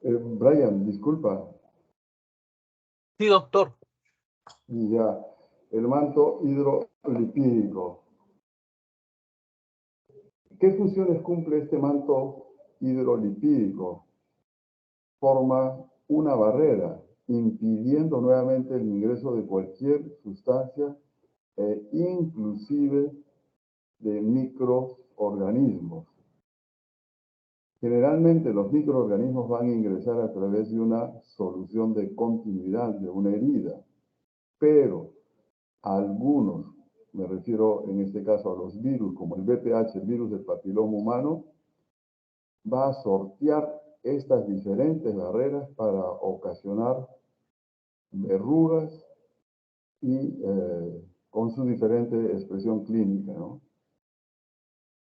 Brian, disculpa, Sí, doctor. y ya, el manto hidrolipídico. ¿Qué funciones cumple este manto hidrolipídico? Forma una barrera, impidiendo nuevamente el ingreso de cualquier sustancia inclusive de microorganismos. Generalmente los microorganismos van a ingresar a través de una solución de continuidad de una herida, pero algunos, me refiero en este caso a los virus, como el VPH, el virus del papiloma humano, va a sortear estas diferentes barreras para ocasionar verrugas y con su diferente expresión clínica, ¿no?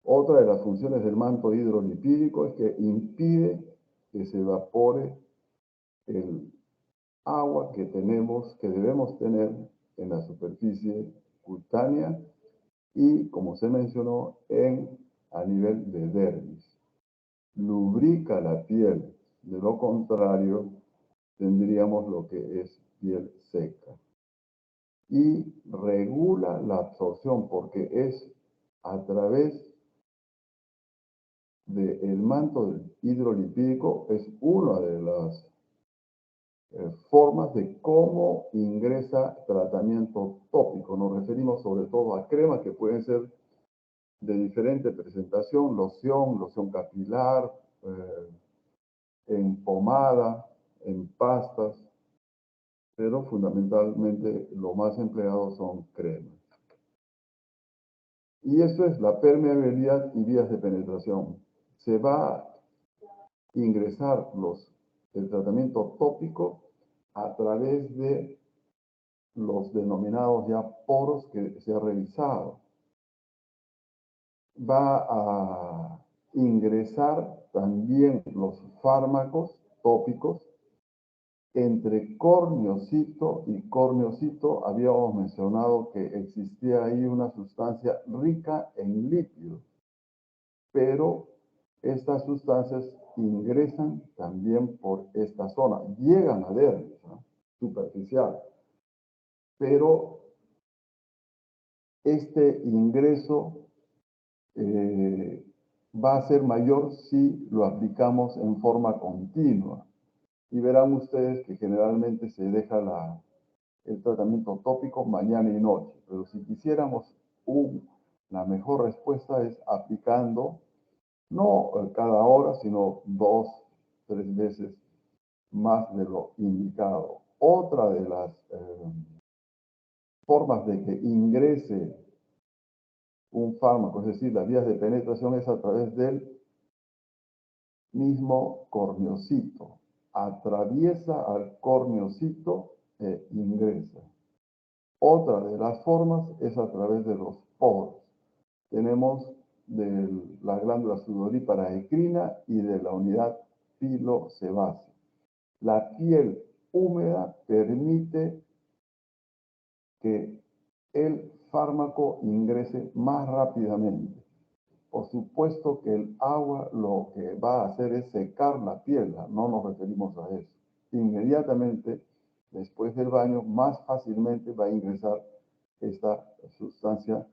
Otra de las funciones del manto hidrolipídico es que impide que se evapore el agua que tenemos, que debemos tener en la superficie cutánea y, como se mencionó, a nivel de dermis. Lubrica la piel, de lo contrario, tendríamos lo que es piel seca. Y regula la absorción, porque es a través del manto hidrolipídico, es una de las formas de cómo ingresa tratamiento tópico. Nos referimos sobre todo a cremas que pueden ser de diferente presentación, loción capilar, en pomada, en pastas, pero fundamentalmente lo más empleado son cremas. Y eso es la permeabilidad y vías de penetración. Se va a ingresar el tratamiento tópico a través de los denominados ya poros que se ha revisado. Va a ingresar también los fármacos tópicos entre corneocito y corneocito. Habíamos mencionado que existía ahí una sustancia rica en lípidos, pero estas sustancias ingresan también por esta zona, llegan a dermis, ¿no? Superficial, pero este ingreso va a ser mayor si lo aplicamos en forma continua. Y verán ustedes que generalmente se deja el tratamiento tópico mañana y noche, pero si quisiéramos la mejor respuesta es aplicando no cada hora, sino 2, 3 veces más de lo indicado. Otra de las formas de que ingrese un fármaco, es decir, las vías de penetración, es a través del mismo corneocito. Atraviesa al corneocito e ingresa. Otra de las formas es a través de los poros. Tenemos de la glándula sudorípara ecrina y de la unidad pilosebácea. La piel húmeda permite que el fármaco ingrese más rápidamente. Por supuesto que el agua lo que va a hacer es secar la piel, no nos referimos a eso. Inmediatamente después del baño, más fácilmente va a ingresar esta sustancia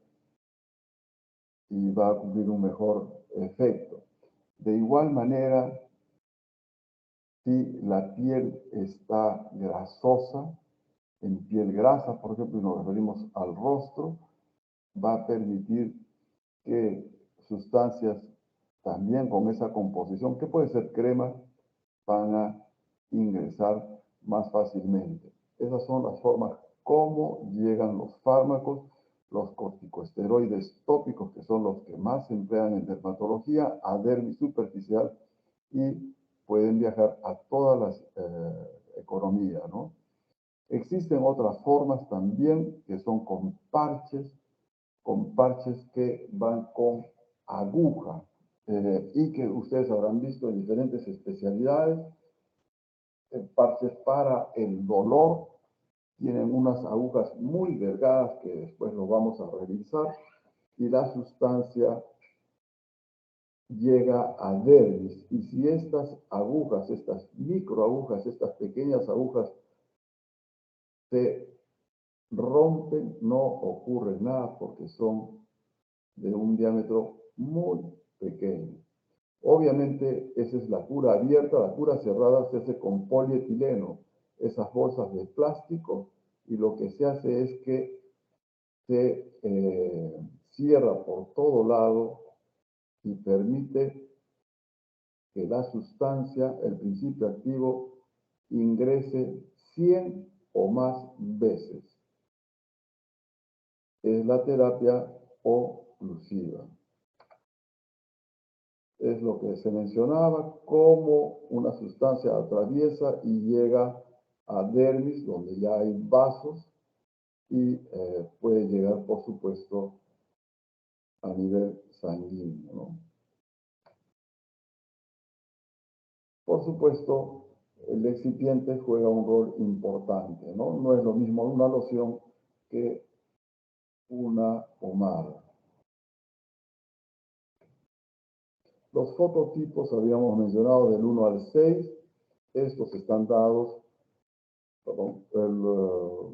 y va a cumplir un mejor efecto. De igual manera, si la piel está grasosa, en piel grasa, por ejemplo, y nos referimos al rostro, va a permitir que sustancias también con esa composición, que puede ser crema, van a ingresar más fácilmente. Esas son las formas como llegan los fármacos, los corticosteroides tópicos, que son los que más se emplean en dermatología, a dermis superficial, y pueden viajar a todas las economías, ¿no? Existen otras formas también que son con parches que van con aguja y que ustedes habrán visto en diferentes especialidades. Parches para el dolor, tienen unas agujas muy delgadas que después lo vamos a revisar, y la sustancia llega a dermis. Y si estas agujas, estas microagujas, estas pequeñas agujas se rompen, no ocurre nada porque son de un diámetro muy pequeño. Obviamente, esa es la cura abierta. La cura cerrada se hace con polietileno, esas bolsas de plástico, y lo que se hace es que se cierra por todo lado y permite que la sustancia, el principio activo, ingrese 100 o más veces. Es la terapia oclusiva. Es lo que se mencionaba, como una sustancia atraviesa y llega a dermis, donde ya hay vasos, y puede llegar, por supuesto, a nivel sanguíneo, ¿no? Por supuedo, el excipiente juega un rol importante, ¿no? No es lo mismo una loción que una pomada. Los fototipos habíamos mencionado del 1 al 6. Estos están dados,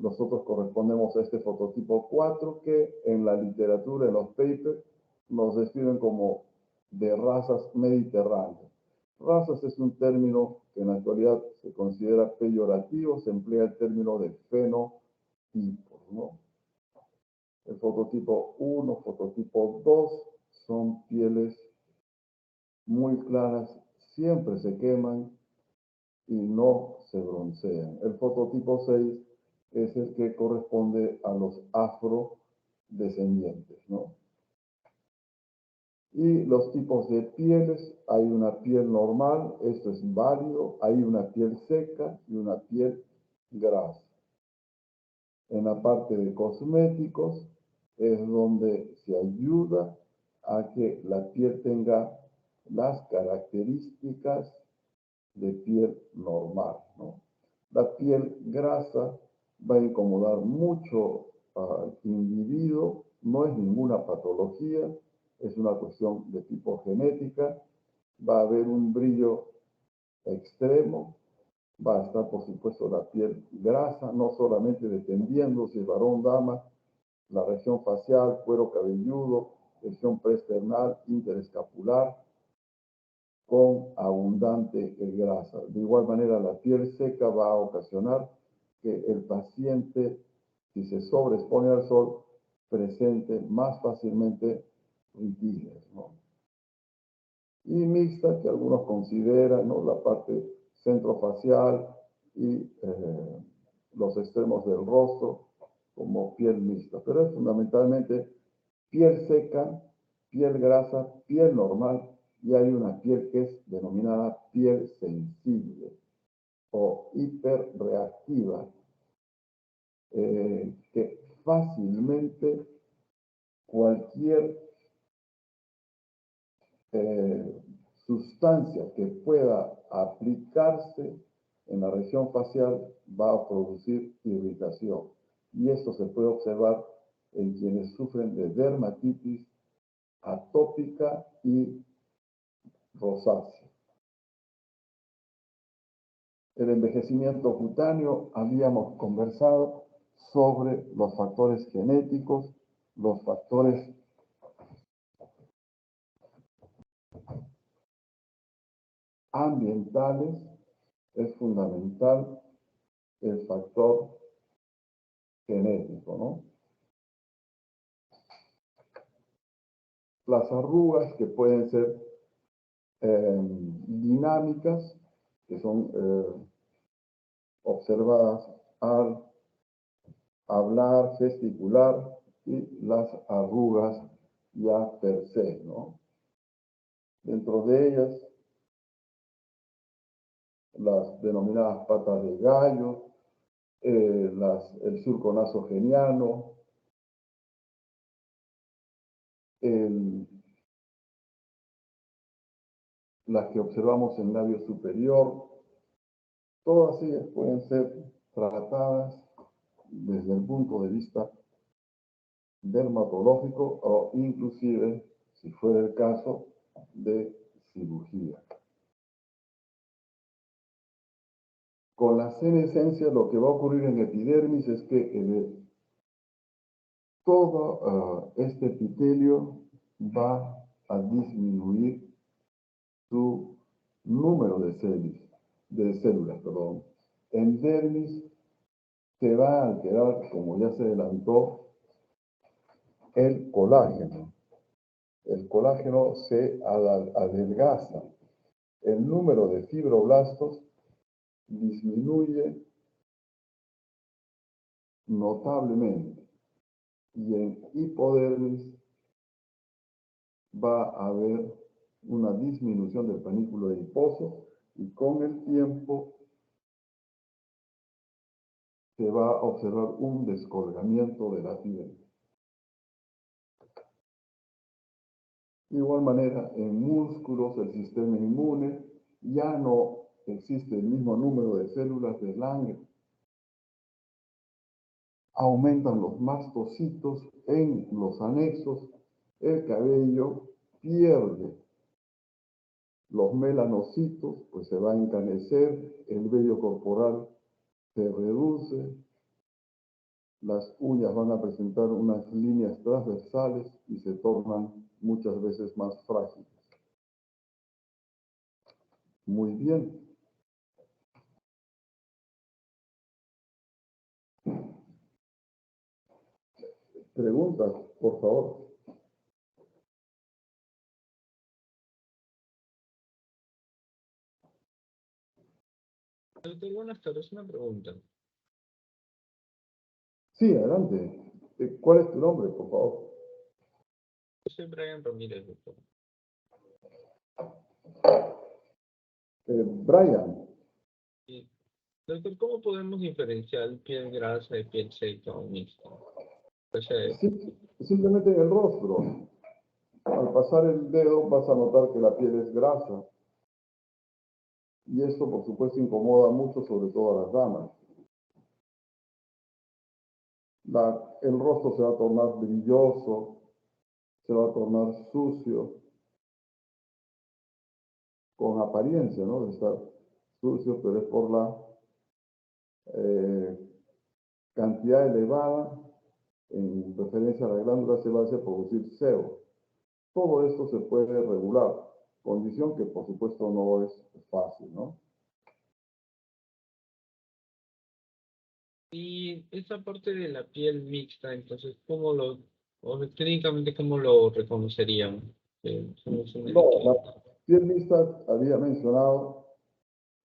nosotros correspondemos a este fototipo 4 que en la literatura, en los papers, nos describen como de razas mediterráneas. Razas es un término que en la actualidad se considera peyorativo, se emplea el término de fenotipos, ¿no? El fototipo 1, fototipo 2 son pieles muy claras, siempre se queman y no se broncean. El fototipo 6 es el que corresponde a los afrodescendientes, ¿no? Y los tipos de pieles, hay una piel normal, esto es válido, hay una piel seca y una piel grasa. En la parte de cosméticos es donde se ayuda a que la piel tenga las características de piel normal, ¿no? La piel grasa va a incomodar mucho al individuo, no es ninguna patología, es una cuestión de tipo genética, va a haber un brillo extremo, va a estar por supuesto la piel grasa, no solamente dependiendo si es varón, dama, la región facial, cuero cabelludo, región preesternal, interescapular, con abundante grasa. De igual manera, la piel seca va a ocasionar que el paciente, si se sobreexpone al sol, presente más fácilmente ritines, ¿no? Y mixta, que algunos consideran, ¿no?, la parte centrofacial y los extremos del rostro como piel mixta. Pero es fundamentalmente piel seca, piel grasa, piel normal, y hay una piel que es denominada piel sensible o hiperreactiva, que fácilmente cualquier sustancia que pueda aplicarse en la región facial va a producir irritación. Y esto se puede observar en quienes sufren de dermatitis atópica y rosácea. El envejecimiento cutáneo, habíamos conversado sobre los factores genéticos, los factores ambientales. Es fundamental el factor genético, ¿no? Las arrugas que pueden ser dinámicas, que son observadas al hablar, gesticular, y las arrugas ya per se, ¿no? Dentro de ellas, las denominadas patas de gallo, el surco nasogeniano, las que observamos en labio superior, todas ellas pueden ser tratadas desde el punto de vista dermatológico o inclusive, si fuera el caso, de cirugía. Con la senescencia lo que va a ocurrir en epidermis es que todo este epitelio va a disminuir su número de células, perdón. En dermis se va a alterar, como ya se adelantó, el colágeno. El colágeno se adelgaza. El número de fibroblastos disminuye notablemente. Y en hipodermis va a haber una disminución del panículo adiposo y con el tiempo se va a observar un descolgamiento de la piel. De igual manera, en músculos, el sistema inmune ya no existe el mismo número de células de Lange. Aumentan los mastocitos en los anexos, el cabello pierde los melanocitos, pues se va a encanecer, el vello corporal se reduce, las uñas van a presentar unas líneas transversales y se tornan muchas veces más frágiles. Muy bien. Preguntas, por favor. Doctor, buenas tardes, una pregunta. Sí, adelante. ¿Cuál es tu nombre, por favor? Yo soy Brian Ramírez, doctor. Brian. Y, doctor, ¿cómo podemos diferenciar piel grasa de piel seca o mixta? O sea, Simplemente en el rostro. Al pasar el dedo vas a notar que la piel es grasa. Y esto, por supuesto, incomoda mucho, sobre todo a las damas. El rostro se va a tornar brilloso, se va a tornar sucio, con apariencia, ¿no? De estar sucio, pero es por la cantidad elevada en referencia a la glándula sebácea a producir sebo. Todo esto se puede regular, condición que por supuesto no es fácil, ¿no? y esa parte de la piel mixta, entonces, o clínicamente, ¿cómo lo reconoceríamos? No, la piel mixta había mencionado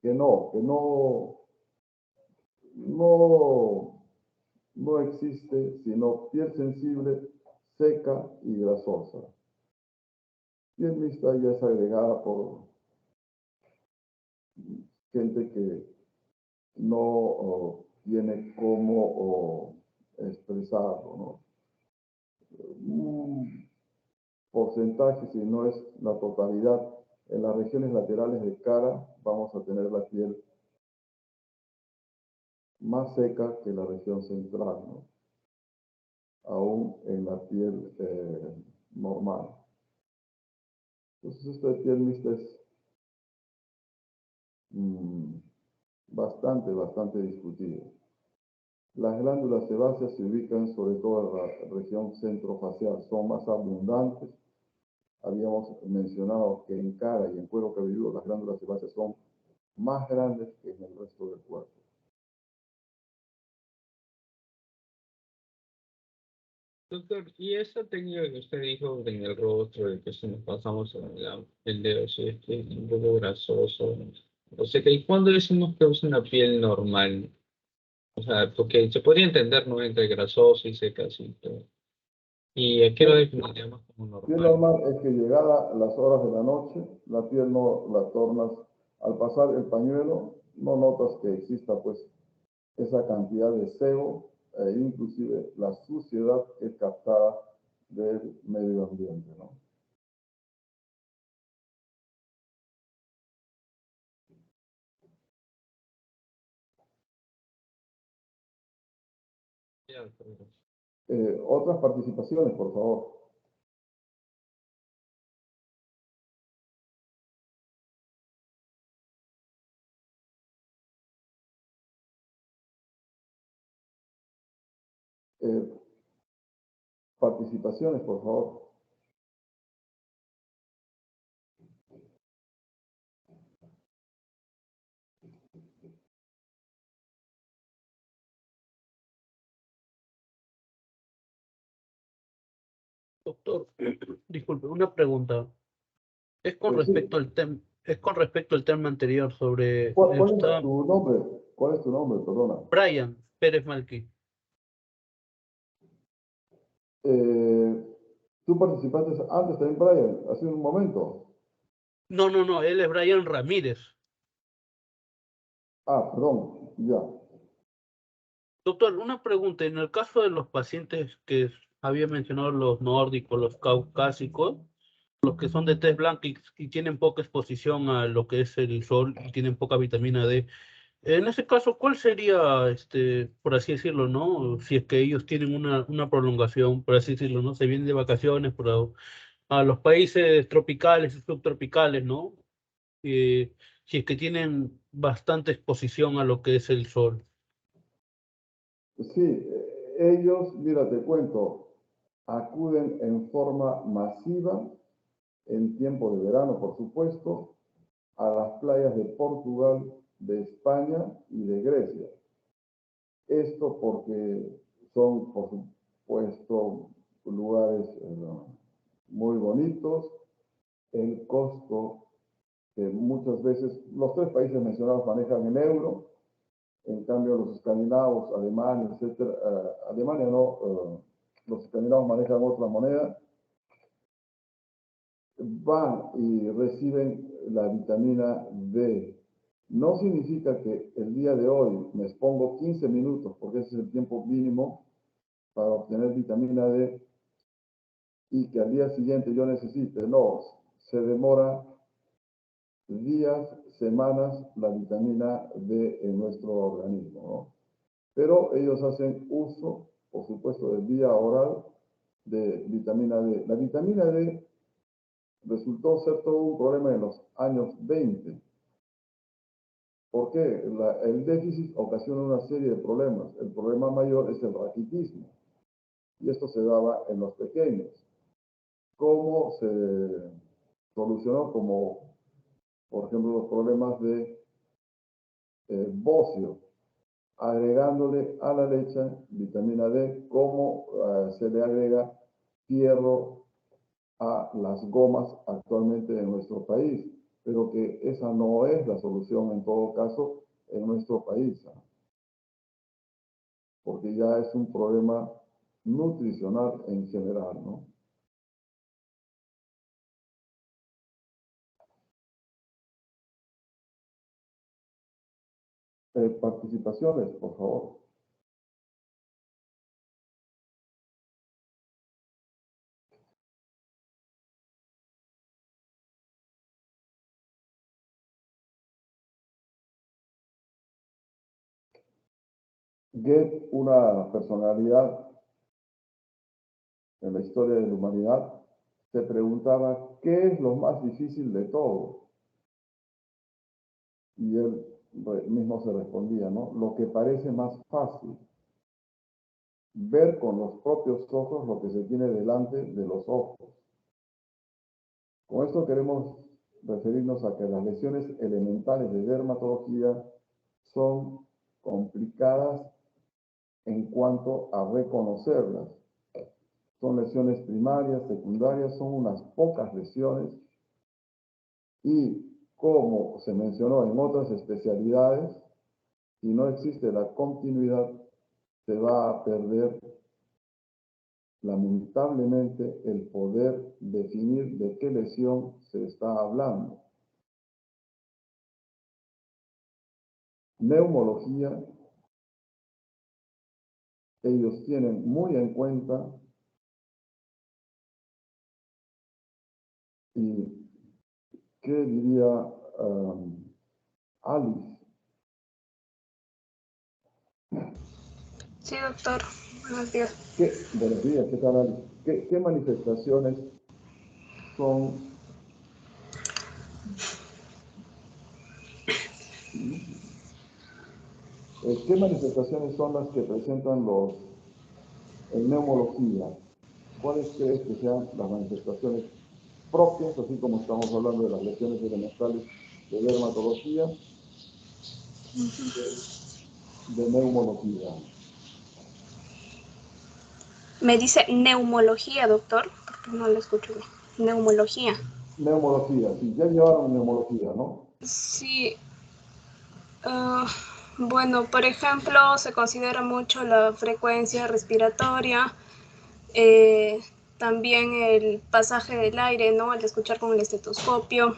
que no existe sino piel sensible, seca y grasosa. Piel mixta ya es agregada por gente que no tiene cómo expresarlo, ¿no? Un porcentaje, si no es la totalidad, en las regiones laterales de cara vamos a tener la piel más seca que la región central, ¿no? Aún en la piel normal. Entonces, esto de piel mixta es bastante discutido. Las glándulas sebáceas se ubican sobre todo en la región centrofacial, son más abundantes. Habíamos mencionado que en cara y en cuero cabelludo las glándulas sebáceas son más grandes que en el resto del cuerpo. Doctor, y esa técnica que usted dijo en el rostro, de que si nos pasamos el dedo, si es que es un poco grasoso, o sea, ¿y cuándo decimos que es una piel normal? O sea, porque se podría entender, ¿no? Entre grasoso y seca, así, pero... ¿Y a qué lo definiríamos como Piel normal? normal es que llegada las horas de la noche, la piel no la tornas, al pasar el pañuelo, no notas que exista pues esa cantidad de sebo e inclusive la suciedad que es captada del medio ambiente, ¿no? Ya, doctor. Otras participaciones, por favor. Participaciones, por favor. Doctor, disculpe, una pregunta. Es con Sí. respecto al tema, es con respecto al tema anterior sobre ¿Cuál es tu nombre? ¿Cuál es tu nombre? Perdona. Brian Pérez Malqui. ¿Tú participaste antes también, Brian? Hace un momento. No, él es Brian Ramírez. Ah, perdón, ya. Doctor, una pregunta. En el caso de los pacientes que había mencionado, los nórdicos, los caucásicos, los que son de tez blanca y tienen poca exposición a lo que es el sol y tienen poca vitamina D, en ese caso, ¿cuál sería, por así decirlo, ¿no? Si es que ellos tienen una prolongación, por así decirlo, ¿no? Se vienen de vacaciones a los países tropicales y subtropicales, ¿no? Si es que tienen bastante exposición a lo que es el sol. Sí, ellos, mira, te cuento, acuden en forma masiva en tiempo de verano, por supuesto, a las playas de Portugal, de España y de Grecia. Esto porque son, por supuesto, lugares muy bonitos. El costo que muchas veces los tres países mencionados manejan en euro, en cambio los escandinavos, Alemania, etcétera, Alemania no, los escandinavos manejan otra moneda, van y reciben la vitamina D. No significa que el día de hoy me expongo 15 minutos, porque ese es el tiempo mínimo para obtener vitamina D, y que al día siguiente yo necesite. No, se demora días, semanas la vitamina D en nuestro organismo, ¿no? Pero ellos hacen uso, por supuesto, de vía oral de vitamina D. La vitamina D resultó ser todo un problema en los años 20. ¿Por qué? El déficit ocasiona una serie de problemas. El problema mayor es el raquitismo. Y esto se daba en los pequeños. ¿Cómo se solucionó? Como, por ejemplo, los problemas de bocio, agregándole a la leche vitamina D, como se le agrega hierro a las gomas actualmente en nuestro país, pero que esa no es la solución en todo caso en nuestro país, ¿no? Porque ya es un problema nutricional en general, ¿no? Participaciones, por favor. Goethe, una personalidad en la historia de la humanidad, se preguntaba, ¿qué es lo más difícil de todo? Y él mismo se respondía, ¿no? Lo que parece más fácil. Ver con los propios ojos lo que se tiene delante de los ojos. Con esto queremos referirnos a que las lesiones elementales de dermatología son complicadas en cuanto a reconocerlas. Son lesiones primarias, secundarias, son unas pocas lesiones y, como se mencionó en otras especialidades, si no existe la continuidad, se va a perder lamentablemente el poder definir de qué lesión se está hablando. Neumología, ellos tienen muy en cuenta, y ¿qué diría Alice? Sí, doctor. Buenos días. Buenos días, ¿qué tal, Alice? ¿Qué manifestaciones son ¿qué manifestaciones son las que presentan los en neumología? ¿cuáles crees que sean las manifestaciones propias, así como estamos hablando de las lesiones elementales de dermatología, de neumología? Me dice neumología, doctor, porque no lo escucho bien. Neumología. Neumología, sí, ya llevaron neumología, ¿no? Sí. Bueno, por ejemplo, se considera mucho la frecuencia respiratoria, también el pasaje del aire, ¿no? Al escuchar con el estetoscopio.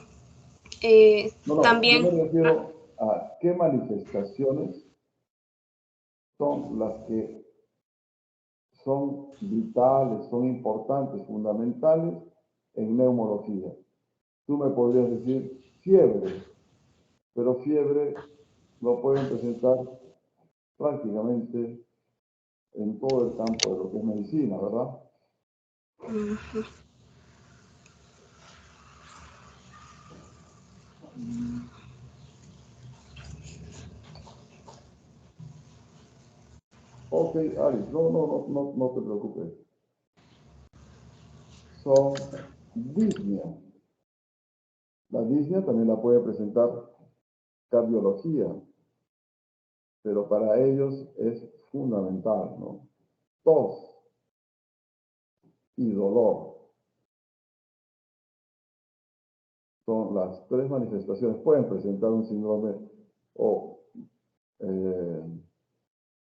No, yo También, me refiero a qué manifestaciones son las que son vitales, son importantes, fundamentales en neumología. Tú me podrías decir fiebre, pero fiebre lo pueden presentar prácticamente en todo el campo de lo que es medicina, ¿verdad? Ok, Alice, no te preocupes. Son disnea. La disnea también la puede presentar cardiología, pero para ellos es fundamental, ¿no? Tos y dolor son las tres manifestaciones. Pueden presentar un síndrome o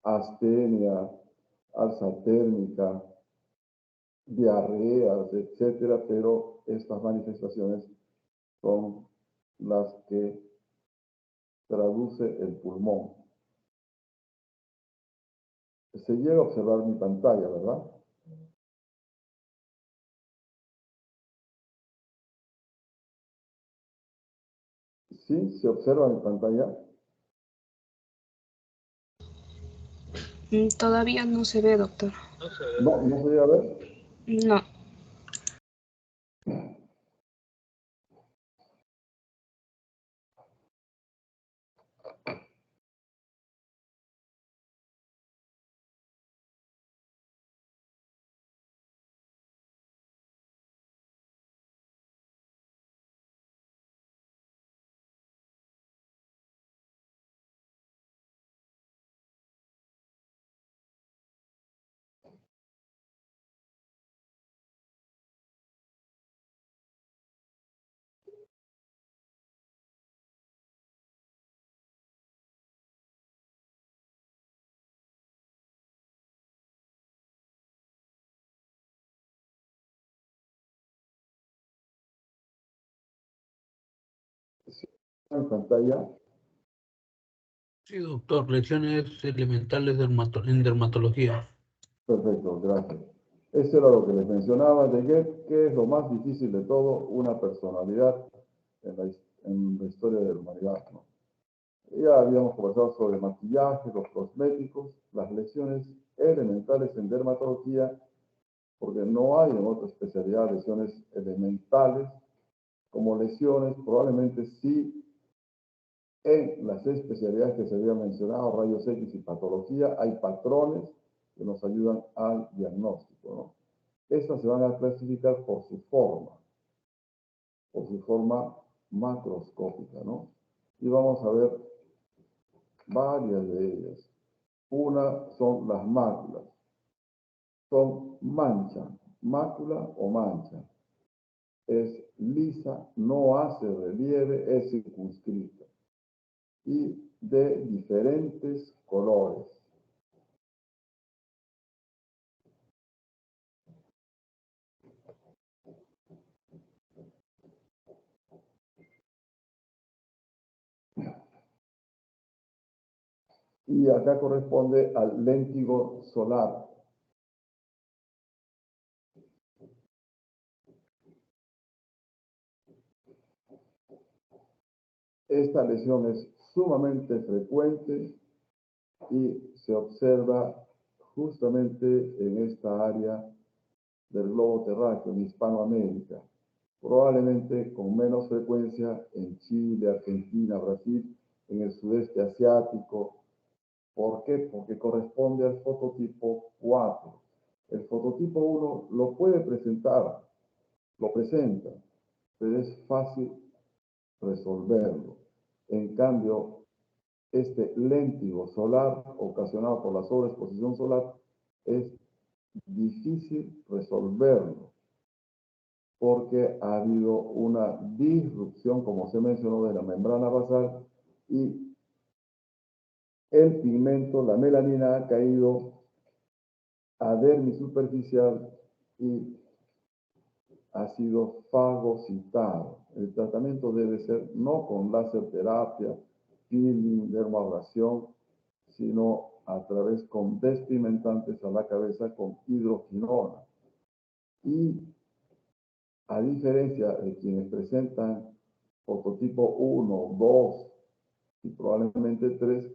astenia, alza térmica, diarreas, etcétera, pero estas manifestaciones son las que traduce el pulmón. Se llega a observar mi pantalla, ¿verdad? ¿Sí? ¿Se observa mi pantalla? todavía no se ve, doctor. No se ve. No se llega a ver. No. En pantalla. Sí, doctor, lesiones elementales en dermatología. Perfecto, gracias. Eso era lo que les mencionaba, de qué es lo más difícil de todo, una personalidad en la historia de la humanidad, ¿no? Ya habíamos conversado sobre maquillaje, los cosméticos, las lesiones elementales en dermatología, porque no hay en otra especialidad lesiones elementales como lesiones, probablemente sí en las especialidades que se habían mencionado, rayos X y patología, hay patrones que nos ayudan al diagnóstico, ¿no? Estas se van a clasificar por su forma macroscópica, ¿no? Y vamos a ver varias de ellas. Una son las máculas. Son mancha, mácula o mancha. Es lisa, no hace relieve, es circunscrita. Y de diferentes colores. Y acá corresponde al léntigo solar. Esta lesión es sumamente frecuente y se observa justamente en esta área del globo terráqueo, en Hispanoamérica. Probablemente con menos frecuencia en Chile, Argentina, Brasil, en el sudeste asiático. ¿Por qué? Porque corresponde al fototipo 4. El fototipo 1 lo puede presentar, lo presenta, pero es fácil resolverlo. En cambio, este léntigo solar ocasionado por la sobreexposición solar es difícil resolverlo porque ha habido una disrupción, como se mencionó, de la membrana basal y el pigmento, la melanina, ha caído a dermis superficial y ha sido fagocitado. El tratamiento debe ser no con láser terapia, peeling, dermoabrasión, sino a través con despigmentantes a la cabeza con hidroquinona. Y a diferencia de quienes presentan fototipo 1, 2 y probablemente 3,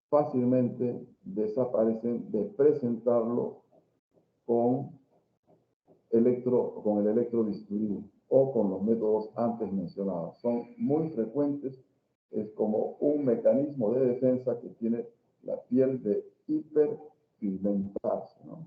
fácilmente desaparecen de presentarlo con el electrobisturí o con los métodos antes mencionados. Son muy frecuentes, es como un mecanismo de defensa que tiene la piel de hiperpigmentarse, ¿no?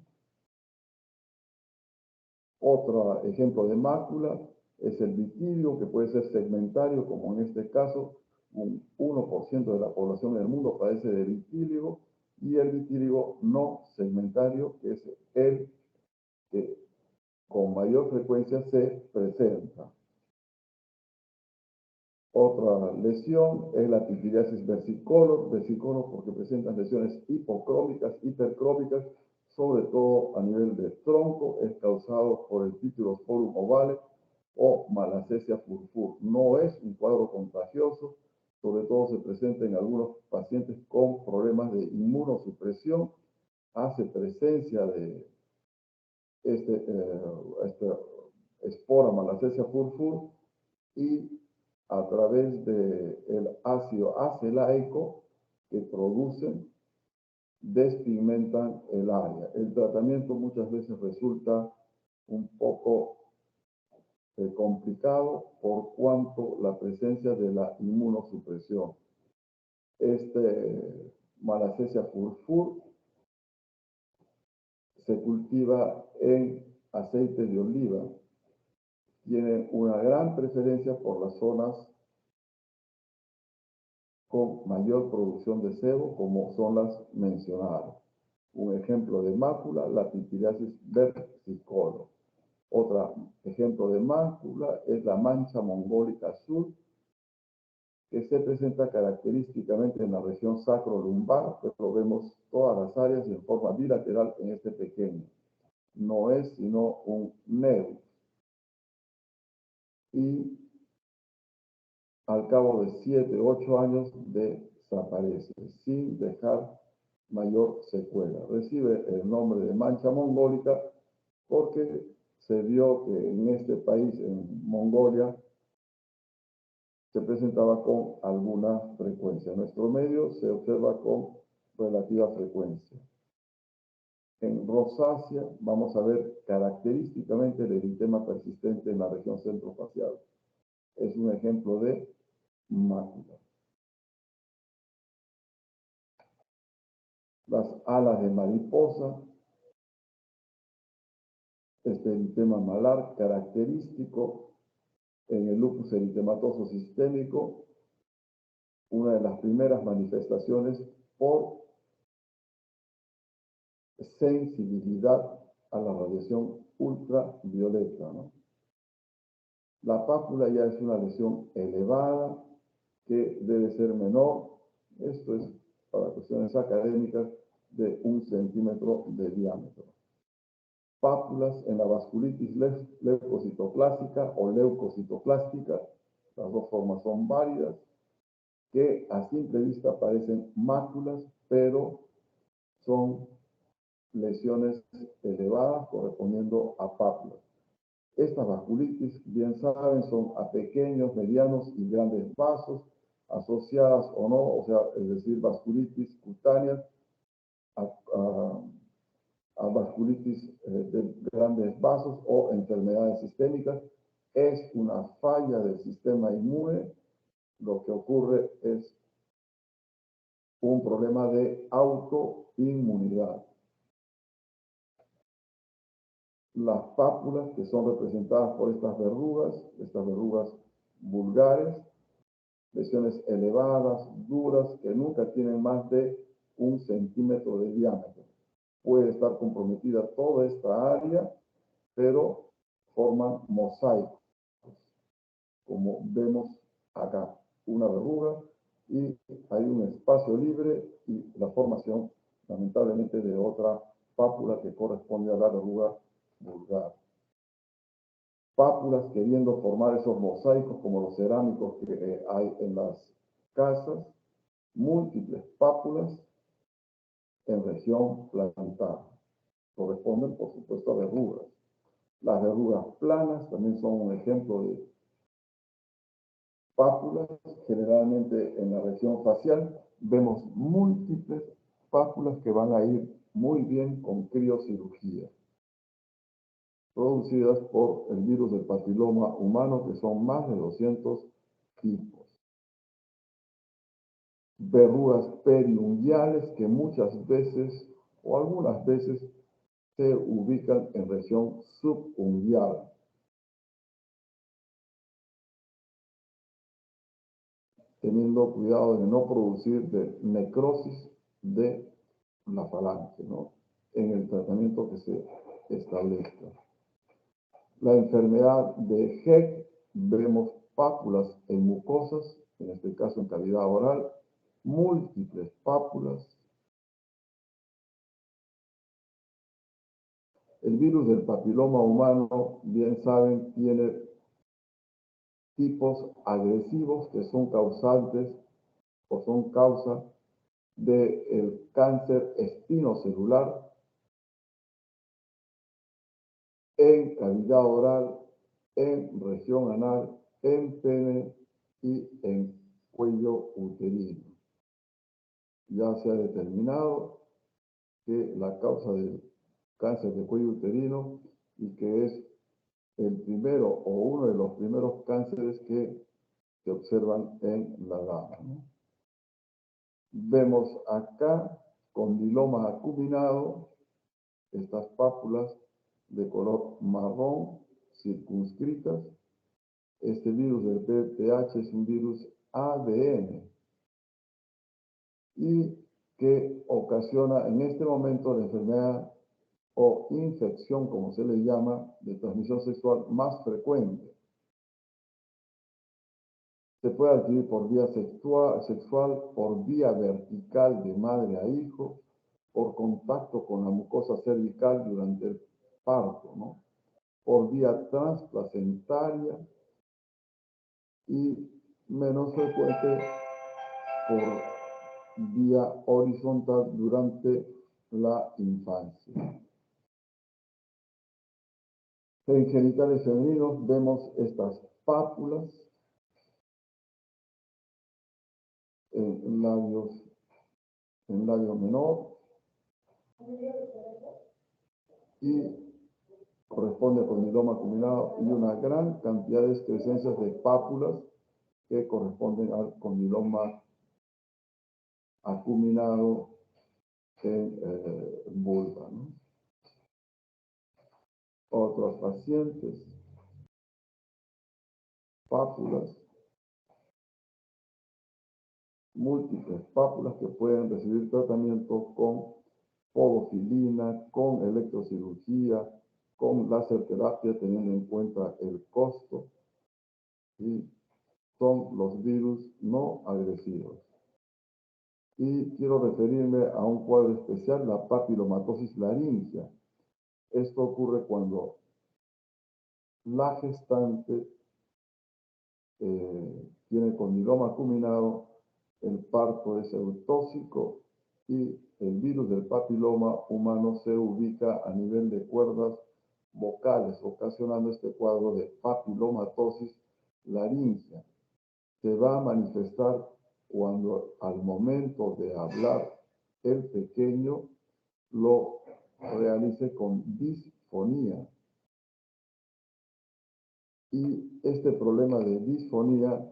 Otro ejemplo de mácula es el vitíligo, que puede ser segmentario, como en este caso, un 1% de la población del mundo padece de vitíligo, y el vitíligo no segmentario, que es el que con mayor frecuencia se presenta. Otra lesión es la pityriasis versicolor porque presentan lesiones hipocrómicas, hipercrómicas, sobre todo a nivel de tronco, es causado por el Pityrosporum ovale o Malassezia furfur. No es un cuadro contagioso, sobre todo se presenta en algunos pacientes con problemas de inmunosupresión, hace presencia de esta espora Malassezia furfur y a través del ácido acelaico que producen, despigmentan el área. El tratamiento muchas veces resulta un poco complicado por cuanto la presencia de la inmunosupresión. Malassezia furfur se cultiva en aceite de oliva. Tiene una gran preferencia por las zonas con mayor producción de sebo, como son las mencionadas. Un ejemplo de mácula, la pityriasis versicolor. Otro ejemplo de mácula es la mancha mongólica azul, que se presenta característicamente en la región sacrolumbar, pero vemos todas las áreas en forma bilateral en este pequeño. No es sino un nervio. Y al cabo de 7 u 8 años desaparece, sin dejar mayor secuela. Recibe el nombre de mancha mongólica porque se vio que en este país, en Mongolia, se presentaba con alguna frecuencia. En nuestro medio se observa con relativa frecuencia. En rosácea vamos a ver característicamente el eritema persistente en la región centrofacial. Es un ejemplo de mácula. Las alas de mariposa, este eritema malar característico en el lupus eritematoso sistémico, una de las primeras manifestaciones por sensibilidad a la radiación ultravioleta, ¿no? La pápula ya es una lesión elevada que debe ser menor, esto es para cuestiones académicas, de 1 centímetro de diámetro. Pápulas en la vasculitis leucocitoplástica o leucocitoplástica, las dos formas son válidas, que a simple vista parecen máculas, pero son lesiones elevadas correspondiendo a pápulas. Estas vasculitis, bien saben, son a pequeños, medianos y grandes vasos, asociadas o no, o sea, es decir, vasculitis cutáneas, a vasculitis de grandes vasos o enfermedades sistémicas. Es una falla del sistema inmune. Lo que ocurre es un problema de autoinmunidad. las pápulas que son representadas por estas verrugas vulgares, lesiones elevadas, duras, que nunca tienen más de 1 centímetro de diámetro. Puede estar comprometida toda esta área, pero forman mosaicos, como vemos acá, una verruga y hay un espacio libre y la formación, lamentablemente, de otra pápula que corresponde a la verruga vulgar. Pápulas queriendo formar esos mosaicos como los cerámicos que hay en las casas, múltiples pápulas en región plantar. Corresponden, por supuesto, a verrugas. Las verrugas planas también son un ejemplo de pápulas. Generalmente en la región facial vemos múltiples pápulas que van a ir muy bien con criocirugía, producidas por el virus del papiloma humano, que son más de 200 tipos. Verrugas periunguiales que muchas veces o algunas veces se ubican en región subunguial. Teniendo cuidado de no producir necrosis de la falange, ¿no?, en el tratamiento que se establezca. La enfermedad de HEC, vemos pápulas en mucosas, en este caso en cavidad oral, múltiples pápulas. El virus del papiloma humano, bien saben, tiene tipos agresivos que son causantes o son causa del cáncer espinocelular en cavidad oral, en región anal, en pene y en cuello uterino. Ya se ha determinado que la causa del cáncer de cuello uterino y que es el primero o uno de los primeros cánceres que se observan en la dama, ¿no? Vemos acá condiloma acuminado, estas pápulas de color marrón circunscritas. Este virus del PPH es un virus ADN y que ocasiona en este momento la enfermedad o infección, como se le llama, de transmisión sexual más frecuente. Se puede adquirir por vía sexual, por vía vertical de madre a hijo, por contacto con la mucosa cervical durante el parto, ¿no?, por vía transplacentaria y menos frecuente por vía horizontal durante la infancia. En genitales femeninos vemos estas pápulas en labio menor y corresponde a condiloma acuminado y una gran cantidad de excrescencias de pápulas que corresponden al condiloma acuminado en vulva, ¿no? Otros pacientes, pápulas, múltiples pápulas que pueden recibir tratamiento con podofilina, con electrocirugía, con láser terapia, teniendo en cuenta el costo, y son los virus no agresivos. Y quiero referirme a un cuadro especial, la papilomatosis laringea. Esto ocurre cuando la gestante tiene condiloma acuminado, el parto es eutóxico y el virus del papiloma humano se ubica a nivel de cuerdas vocales, ocasionando este cuadro de papilomatosis laringea. Se va a manifestar cuando al momento de hablar el pequeño lo realice con disfonía. Y este problema de disfonía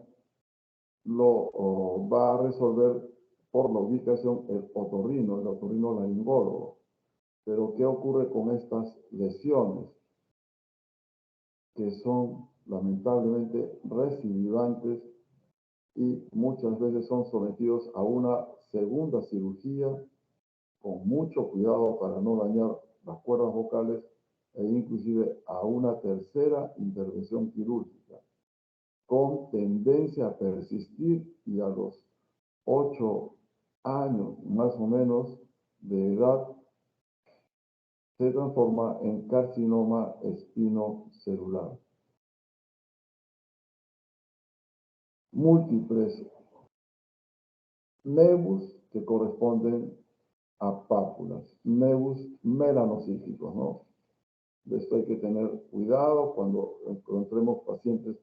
lo va a resolver por la ubicación el otorrinolaringólogo. Pero ¿qué ocurre con estas lesiones? que son lamentablemente recidivantes y muchas veces son sometidos a una segunda cirugía con mucho cuidado para no dañar las cuerdas vocales e inclusive a una tercera intervención quirúrgica, con tendencia a persistir y a los 8 años más o menos de edad se transforma en carcinoma espinocelular. Múltiples nevus que corresponden a pápulas, nevus melanocíticos, ¿no? De esto hay que tener cuidado cuando encontremos pacientes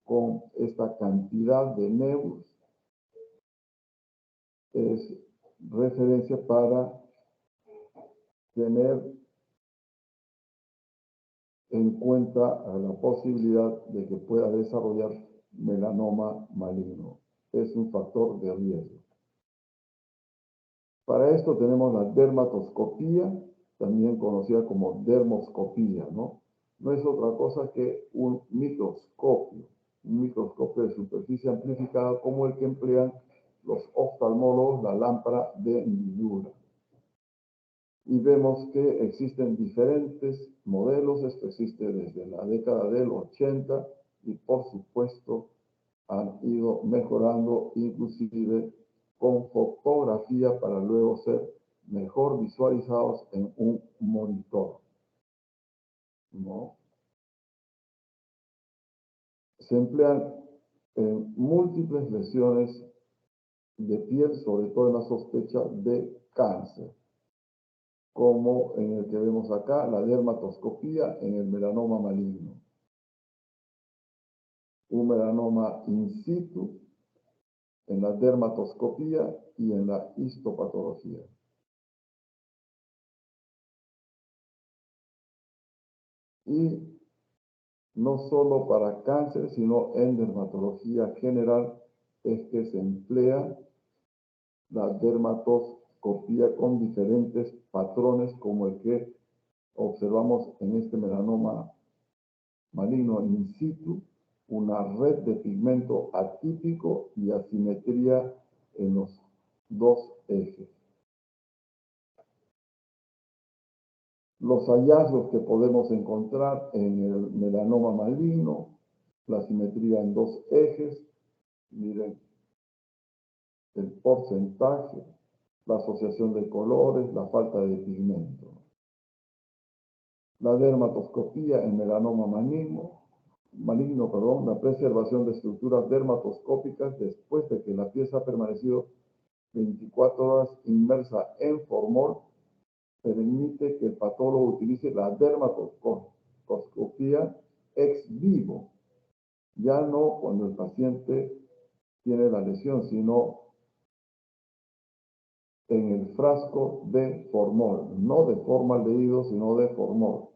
con esta cantidad de nevus. Es referencia para tener en cuenta la posibilidad de que pueda desarrollar melanoma maligno. Es un factor de riesgo. Para esto tenemos la dermatoscopía, también conocida como dermoscopía, ¿no? No es otra cosa que un microscopio de superficie amplificada como el que emplean los oftalmólogos, la lámpara de Milura. Y vemos que existen diferentes modelos, esto existe desde la década del 80 y por supuesto han ido mejorando inclusive con fotografía para luego ser mejor visualizados en un monitor, ¿no? Se emplean en múltiples lesiones de piel, sobre todo en la sospecha de cáncer, como en el que vemos acá, la dermatoscopía en el melanoma maligno. Un melanoma in situ en la dermatoscopía y en la histopatología. Y no solo para cáncer, sino en dermatología general es que se emplea la dermatoscopía con diferentes patrones como el que observamos en este melanoma maligno in situ, una red de pigmento atípico y asimetría en los dos ejes. Los hallazgos que podemos encontrar en el melanoma maligno, la simetría en dos ejes, miren el porcentaje, la asociación de colores, la falta de pigmento. La dermatoscopía en melanoma maligno, la preservación de estructuras dermatoscópicas después de que la pieza ha permanecido 24 horas inmersa en formol, permite que el patólogo utilice la dermatoscopía ex vivo, ya no cuando el paciente tiene la lesión, sino en el frasco de formol, no de formaldehído, sino de formol,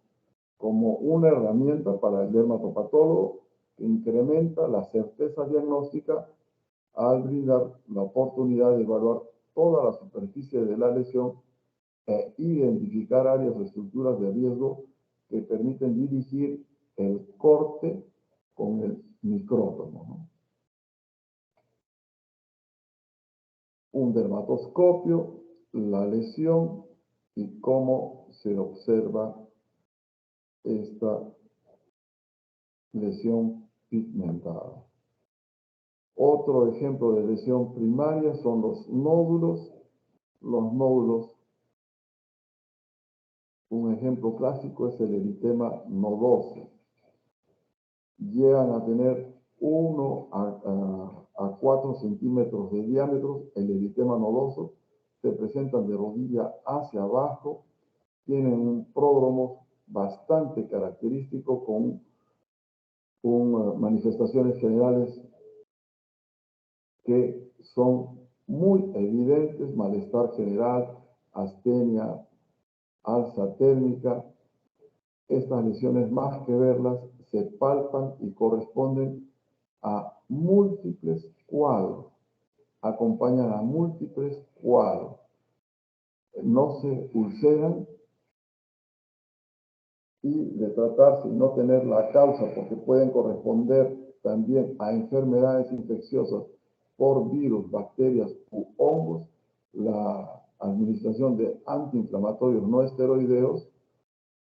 como una herramienta para el dermatopatólogo que incrementa la certeza diagnóstica al brindar la oportunidad de evaluar toda la superficie de la lesión e identificar áreas o estructuras de riesgo que permiten dirigir el corte con el micrótomo, ¿no? Un dermatoscopio, la lesión y cómo se observa esta lesión pigmentada. Otro ejemplo de lesión primaria son los nódulos. Los nódulos, un ejemplo clásico es el eritema nodoso. Llegan a tener 1 a 4 centímetros de diámetro. El eritema nodoso se presentan de rodilla hacia abajo, tienen un pródromo bastante característico con manifestaciones generales que son muy evidentes: malestar general, astenia, alza térmica. Estas lesiones, más que verlas, se palpan y corresponden a múltiples cuadros, acompañan a múltiples cuadros. No se ulceran, y de tratarse y no tener la causa, porque pueden corresponder también a enfermedades infecciosas por virus, bacterias u hongos, la administración de antiinflamatorios no esteroideos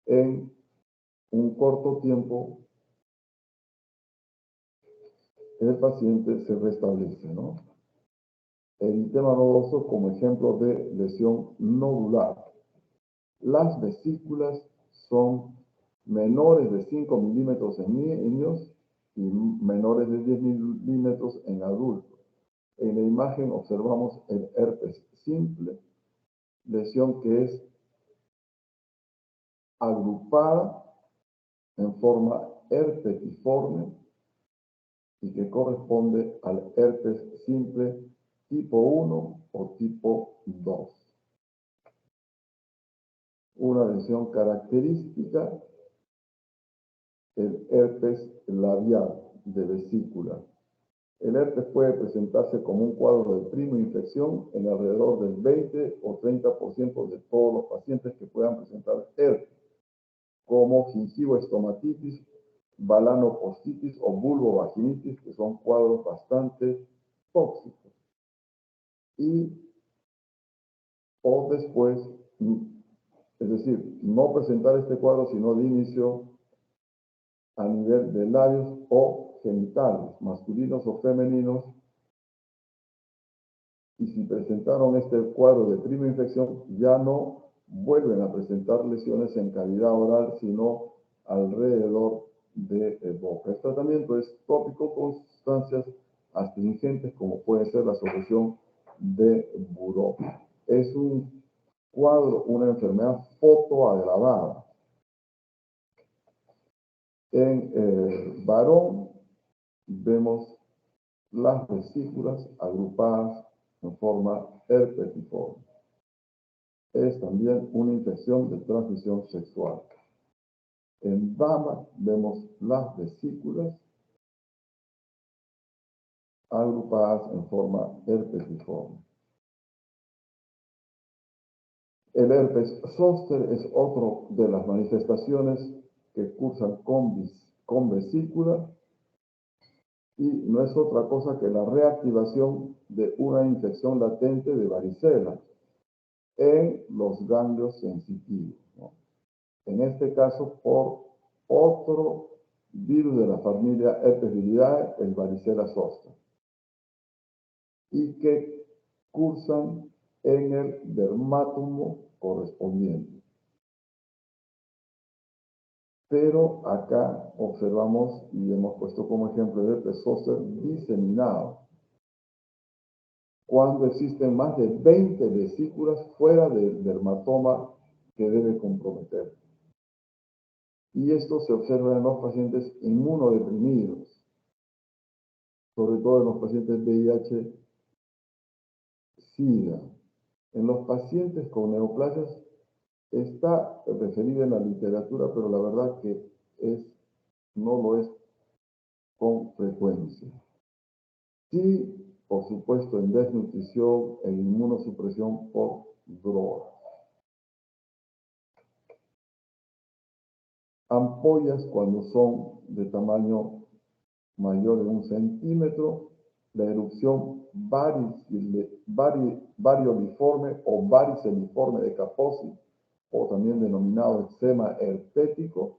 en un corto tiempo el paciente se restablece, ¿no? El eritema nodoso como ejemplo de lesión nodular. Las vesículas son menores de 5 milímetros en niños y menores de 10 milímetros en adultos. En la imagen observamos el herpes simple, lesión que es agrupada en forma herpetiforme y que corresponde al herpes simple tipo 1 o tipo 2. Una lesión característica, el herpes labial de vesícula. El herpes puede presentarse como un cuadro de prima infección en alrededor del 20 o 30% de todos los pacientes que puedan presentar herpes, como gingivoestomatitis, balanopostitis o vulvovaginitis, que son cuadros bastante tóxicos. O después, es decir, no presentar este cuadro sino de inicio a nivel de labios o genitales, masculinos o femeninos, y si presentaron este cuadro de prima infección, ya no vuelven a presentar lesiones en cavidad oral, sino alrededor de boca. El tratamiento es tópico con sustancias astringentes, como puede ser la solución de Buró. Es un cuadro, una enfermedad fotoagravada. En el varón vemos las vesículas agrupadas en forma herpetiforme. Es también una infección de transmisión sexual. En dama vemos las vesículas agrupadas en forma herpetiforme. El herpes zóster es otra de las manifestaciones que cursan con vesícula y no es otra cosa que la reactivación de una infección latente de varicela en los ganglios sensitivos, ¿no? En este caso por otro virus de la familia Herpes viridae, el varicela zoster, y que cursan en el dermatomo correspondiente. Pero acá observamos y hemos puesto como ejemplo el herpes zóster diseminado, cuando existen más de 20 vesículas fuera del dermatoma que debe comprometer. Y esto se observa en los pacientes inmunodeprimidos, sobre todo en los pacientes VIH-Sida. En los pacientes con neoplasias está referida en la literatura, pero la verdad que no lo es con frecuencia. Sí, por supuesto, en desnutrición e inmunosupresión por drogas. Ampollas cuando son de tamaño mayor de 1 centímetro, la erupción varioliforme o variceliforme de Kaposi, o también denominado eczema herpético,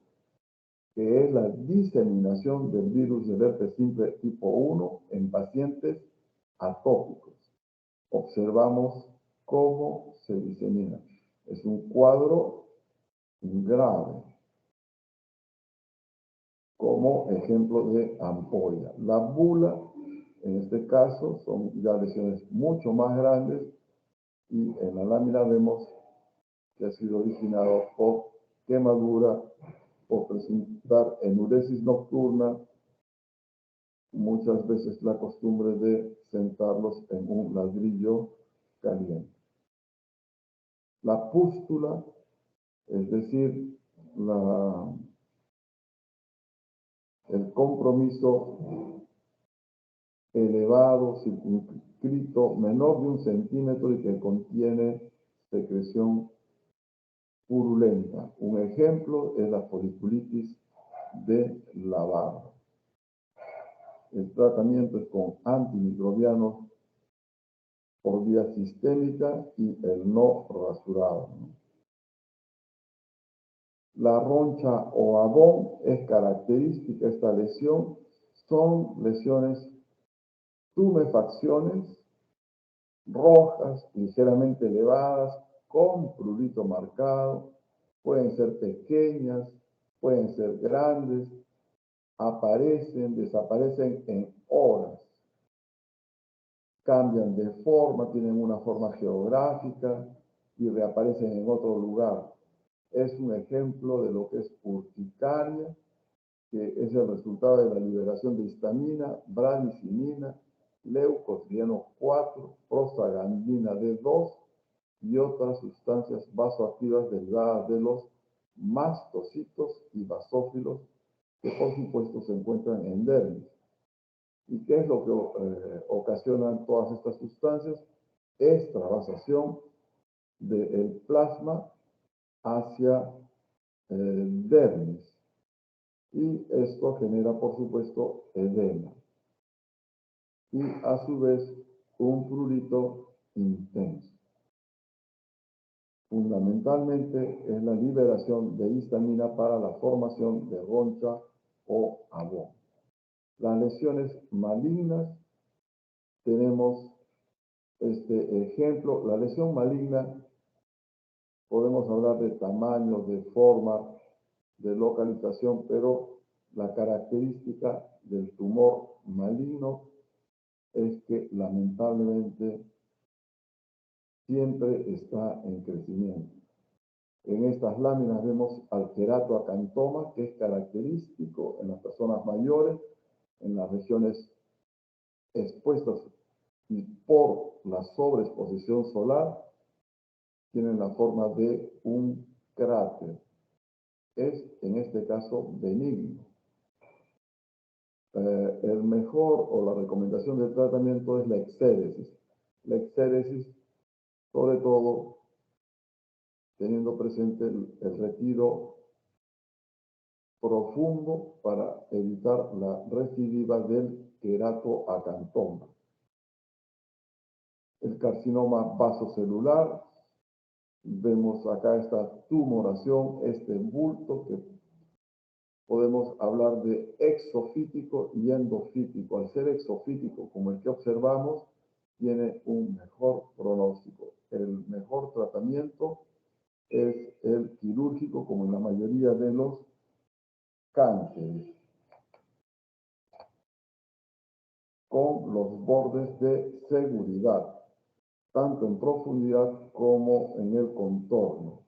que es la diseminación del virus del herpes simple tipo 1 en pacientes atópicos. Observamos cómo se disemina. Es un cuadro grave, como ejemplo de ampolla. La bula, en este caso, son ya lesiones mucho más grandes y en la lámina vemos que ha sido originado por quemadura, por presentar enuresis nocturna, muchas veces la costumbre de sentarlos en un ladrillo caliente. La pústula, es decir, el compromiso elevado, circunscrito, menor de 1 centímetro y que contiene secreción purulenta. Un ejemplo es la foliculitis de la barba. El tratamiento es con antimicrobianos por vía sistémica y el no rasurado, ¿no? La roncha o abón es característica de esta lesión. Son lesiones, tumefacciones rojas, ligeramente elevadas, con prurito marcado. Pueden ser pequeñas, pueden ser grandes, aparecen, desaparecen en horas. Cambian de forma, tienen una forma geográfica y reaparecen en otro lugar. Es un ejemplo de lo que es urticaria, que es el resultado de la liberación de histamina, bradicinina, leucotrieno 4, prostaglandina D2 y otras sustancias vasoactivas derivadas de los mastocitos y basófilos, que por supuesto se encuentran en dermis. ¿Y qué es lo que ocasionan todas estas sustancias? Extravasación del plasma hacia el dermis. Y esto genera, por supuesto, edema. Y a su vez, un prurito intenso. Fundamentalmente es la liberación de histamina para la formación de roncha o abón. Las lesiones malignas, tenemos este ejemplo. La lesión maligna, podemos hablar de tamaño, de forma, de localización, pero la característica del tumor maligno es que lamentablemente siempre está en crecimiento. En estas láminas vemos al queratoacantoma, que es característico en las personas mayores, en las regiones expuestas y por la sobreexposición solar, tienen la forma de un cráter. Es, en este caso, benigno. El mejor o la recomendación del tratamiento es la exéresis. La exéresis, sobre todo, teniendo presente el retiro profundo para evitar la recidiva del queratoacantoma. El carcinoma vasocelular, vemos acá esta tumoración, este bulto, que podemos hablar de exofítico y endofítico. Al ser exofítico, como el que observamos, tiene un mejor pronóstico. El mejor tratamiento es el quirúrgico, como en la mayoría de los cánceres, con los bordes de seguridad, tanto en profundidad como en el contorno.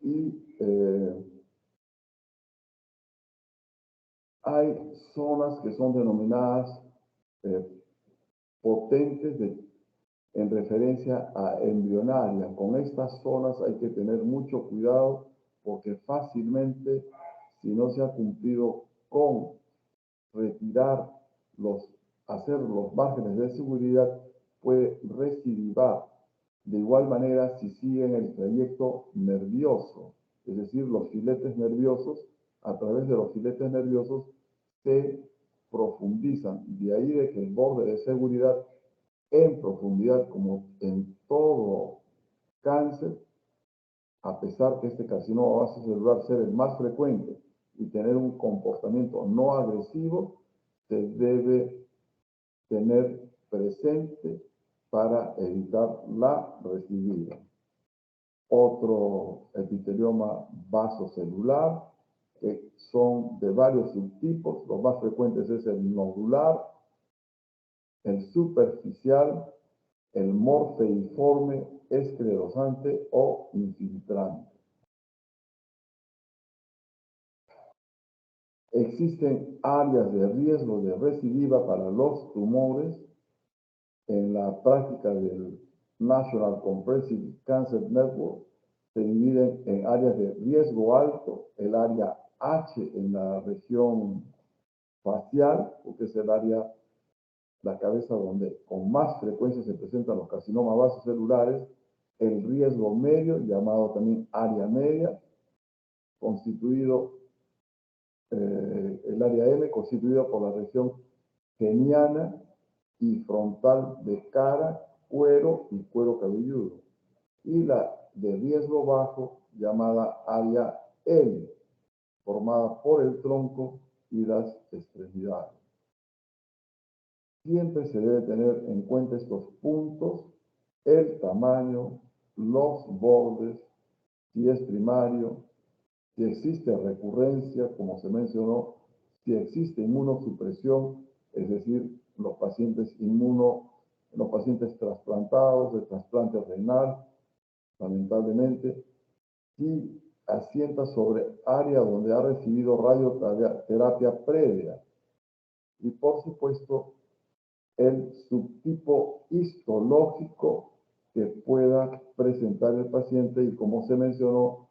Y hay zonas que son denominadas potentes en referencia a embrionaria. Con estas zonas hay que tener mucho cuidado, porque fácilmente, si no se ha cumplido con hacer los márgenes de seguridad, puede recidivar. De igual manera, si siguen el trayecto nervioso, es decir, los filetes nerviosos, a través de los filetes nerviosos se profundizan. De ahí de que el borde de seguridad en profundidad, como en todo cáncer, a pesar que este carcinoma vasocelular ser el más frecuente y tener un comportamiento no agresivo, se debe tener presente para evitar la recidiva. Otro epitelioma vasocelular, que son de varios subtipos. Los más frecuentes es el nodular, el superficial, el morfeiforme, esclerosante o infiltrante. Existen áreas de riesgo de recidiva para los tumores. En la práctica del National Comprehensive Cancer Network se dividen en áreas de riesgo alto, el área H en la región facial, porque es el área, la cabeza donde con más frecuencia se presentan los carcinomas vasocelulares, el riesgo medio, llamado también área media, constituido, el área M, constituido por la región geniana y frontal de cara, cuero y cuero cabelludo, y la de riesgo bajo, llamada área L, formada por el tronco y las extremidades. Siempre se debe tener en cuenta estos puntos: el tamaño, los bordes, si es primario, si existe recurrencia, como se mencionó, si existe inmunosupresión, es decir, los pacientes trasplantados, de trasplante renal, lamentablemente, si asienta sobre área donde ha recibido radioterapia previa, y por supuesto el subtipo histológico que pueda presentar el paciente y, como se mencionó,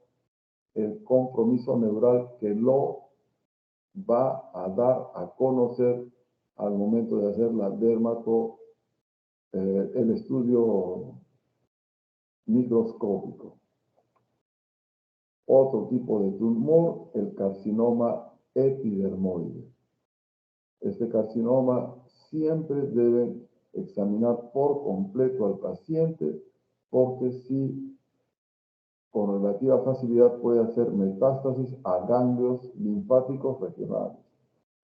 el compromiso neural que lo va a dar a conocer al momento de hacer la el estudio microscópico. Otro tipo de tumor, el carcinoma epidermoide. Este carcinoma siempre debe examinar por completo al paciente, porque sí, con relativa facilidad puede hacer metástasis a ganglios linfáticos regionales.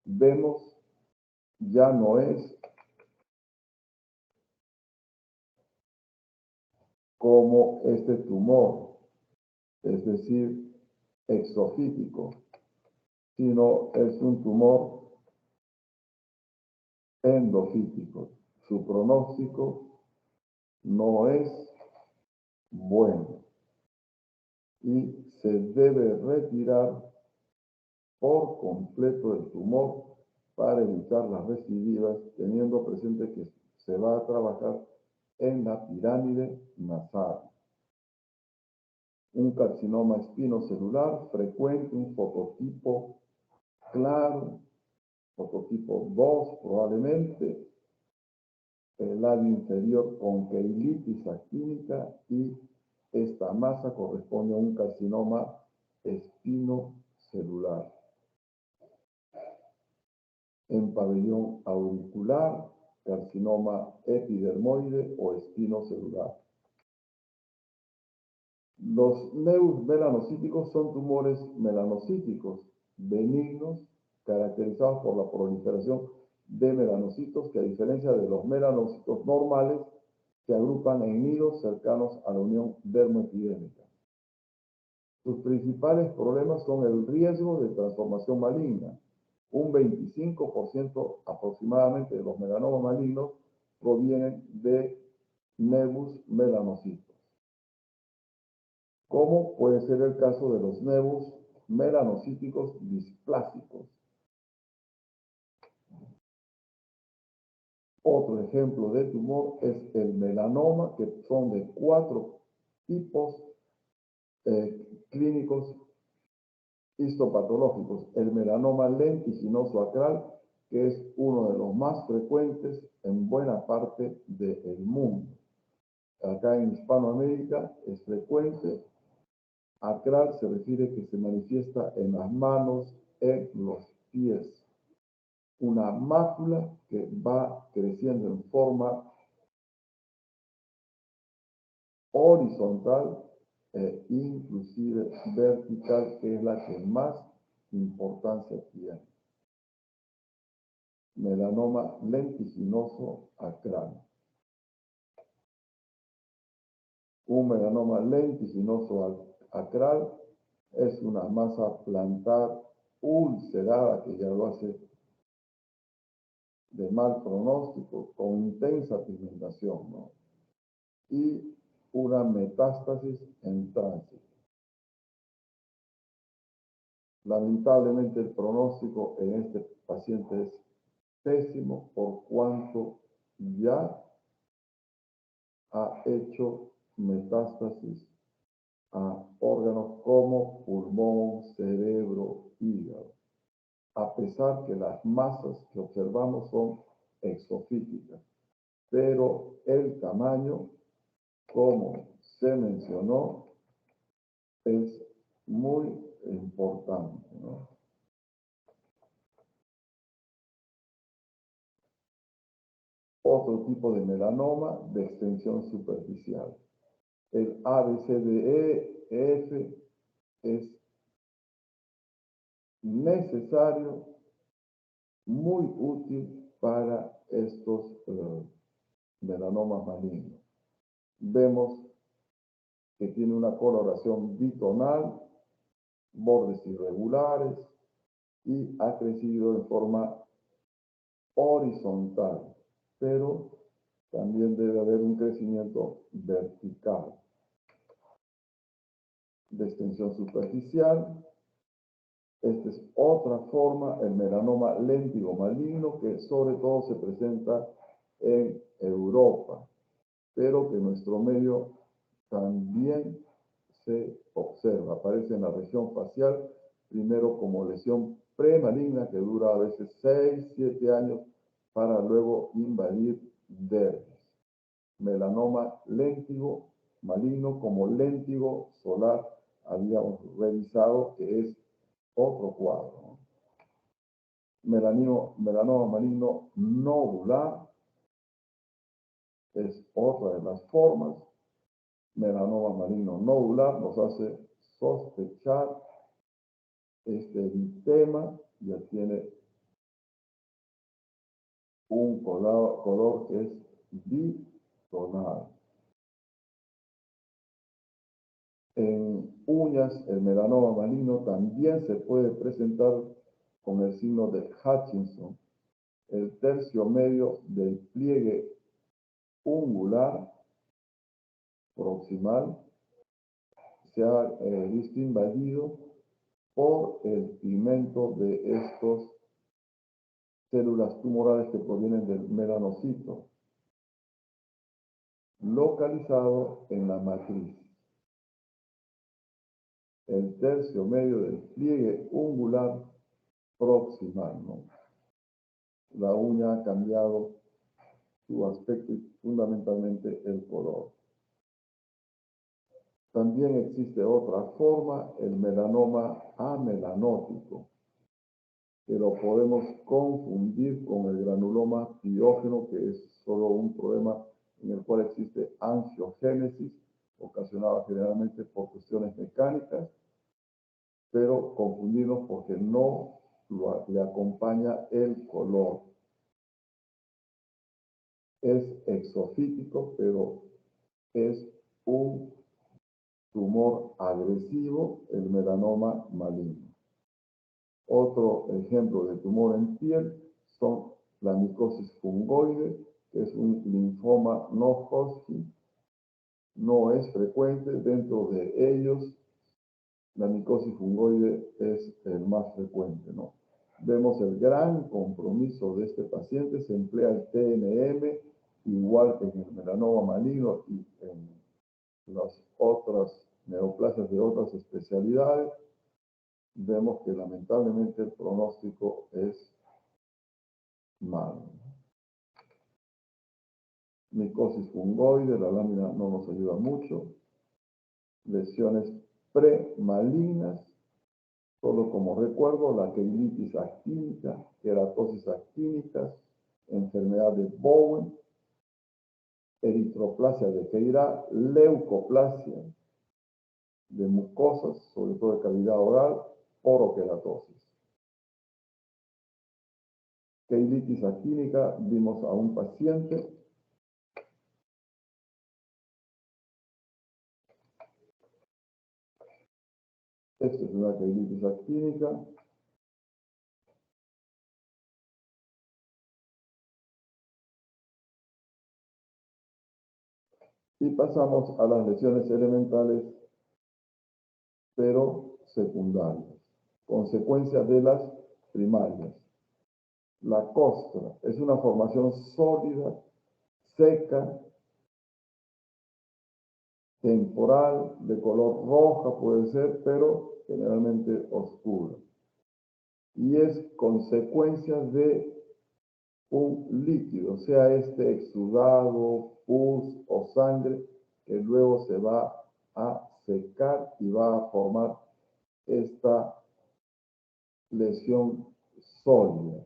Vemos, ya no es como este tumor, es decir, exofítico, sino es un tumor endofítico. Su pronóstico no es bueno y se debe retirar por completo el tumor para evitar las recidivas, teniendo presente que se va a trabajar en la pirámide nasal. Un carcinoma espinocelular frecuente, un fototipo claro, fototipo 2 probablemente, el labio inferior con keilitis actínica, y esta masa corresponde a un carcinoma espinocelular. En pabellón auricular, carcinoma epidermoide o espinocelular. Los nevus melanocíticos son tumores melanocíticos benignos caracterizados por la proliferación de melanocitos que, a diferencia de los melanocitos normales, se agrupan en nidos cercanos a la unión dermoepidémica. Sus principales problemas son el riesgo de transformación maligna. Un 25% aproximadamente de los melanomas malignos provienen de nevus melanocitos, como puede ser el caso de los nevus melanocíticos displásicos. Otro ejemplo de tumor es el melanoma, que son de 4 tipos clínicos histopatológicos. El melanoma lentiginoso acral, que es uno de los más frecuentes en buena parte del mundo. Acá en Hispanoamérica es frecuente. Acral se refiere que se manifiesta en las manos, en los pies. Una mácula que va creciendo en forma horizontal e inclusive vertical, que es la que más importancia tiene. Melanoma lentiginoso acral. Un melanoma lentiginoso acral es una masa plantar ulcerada que ya lo hace de mal pronóstico, con intensa pigmentación, ¿no? Y una metástasis en tránsito. Lamentablemente el pronóstico en este paciente es pésimo por cuanto ya ha hecho metástasis a órganos como pulmón, cerebro, hígado, a pesar que las masas que observamos son exofíticas, pero el tamaño, como se mencionó, es muy importante, ¿no? Otro tipo de melanoma de extensión superficial. El ABCDEF es necesario, muy útil para estos melanomas malignos. Vemos que tiene una coloración bitonal, bordes irregulares y ha crecido en forma horizontal, pero también debe haber un crecimiento vertical. De extensión superficial, esta es otra forma, el melanoma léntigo maligno, que sobre todo se presenta en Europa, pero que en nuestro medio también se observa. Aparece en la región facial, primero como lesión premaligna que dura a veces 6, 7 años para luego invadir dermis. Melanoma léntigo maligno como léntigo solar habíamos revisado, que es otro cuadro, ¿no? Melanoma maligno nodular es otra de las formas. Melanoma maligno nodular nos hace sospechar este eritema, ya tiene un color que es bitonal. En uñas, el melanoma maligno también se puede presentar con el signo de Hutchinson. El tercio medio del pliegue ungular proximal se ha visto invadido por el pigmento de estas células tumorales que provienen del melanocito, localizado en la matriz. El tercio medio del pliegue ungular proximal, ¿no? La uña ha cambiado su aspecto y fundamentalmente el color. También existe otra forma, el melanoma amelanótico, que lo podemos confundir con el granuloma piógeno, que es solo un problema en el cual existe angiogénesis, ocasionada generalmente por cuestiones mecánicas, pero confundimos porque no le acompaña el color. Es exofítico, pero es un tumor agresivo, el melanoma maligno. Otro ejemplo de tumor en piel son la micosis fungoide, que es un linfoma no Hodgkin. No es frecuente, dentro de ellos la micosis fungoide es el más frecuente, ¿no? Vemos el gran compromiso de este paciente, se emplea el TNM, igual que en el melanoma maligno y en las otras neoplasias de otras especialidades. Vemos que lamentablemente el pronóstico es malo. Micosis fungoide, la lámina no nos ayuda mucho. Lesiones premalignas, solo como recuerdo, la keilitis actínica, queratosis actínicas, enfermedad de Bowen, eritroplasia de Keira, leucoplasia de mucosas, sobre todo de cavidad oral, oroqueratosis. Keilitis actínica, vimos a un paciente esta es una keilitis actínica. Y pasamos a las lesiones elementales, pero secundarias. consecuencia de las primarias. La costra es una formación sólida, seca, temporal, de color roja puede ser, pero generalmente oscura. Y es consecuencia de un líquido, sea este exudado, pus o sangre, que luego se va a secar y va a formar esta lesión sólida.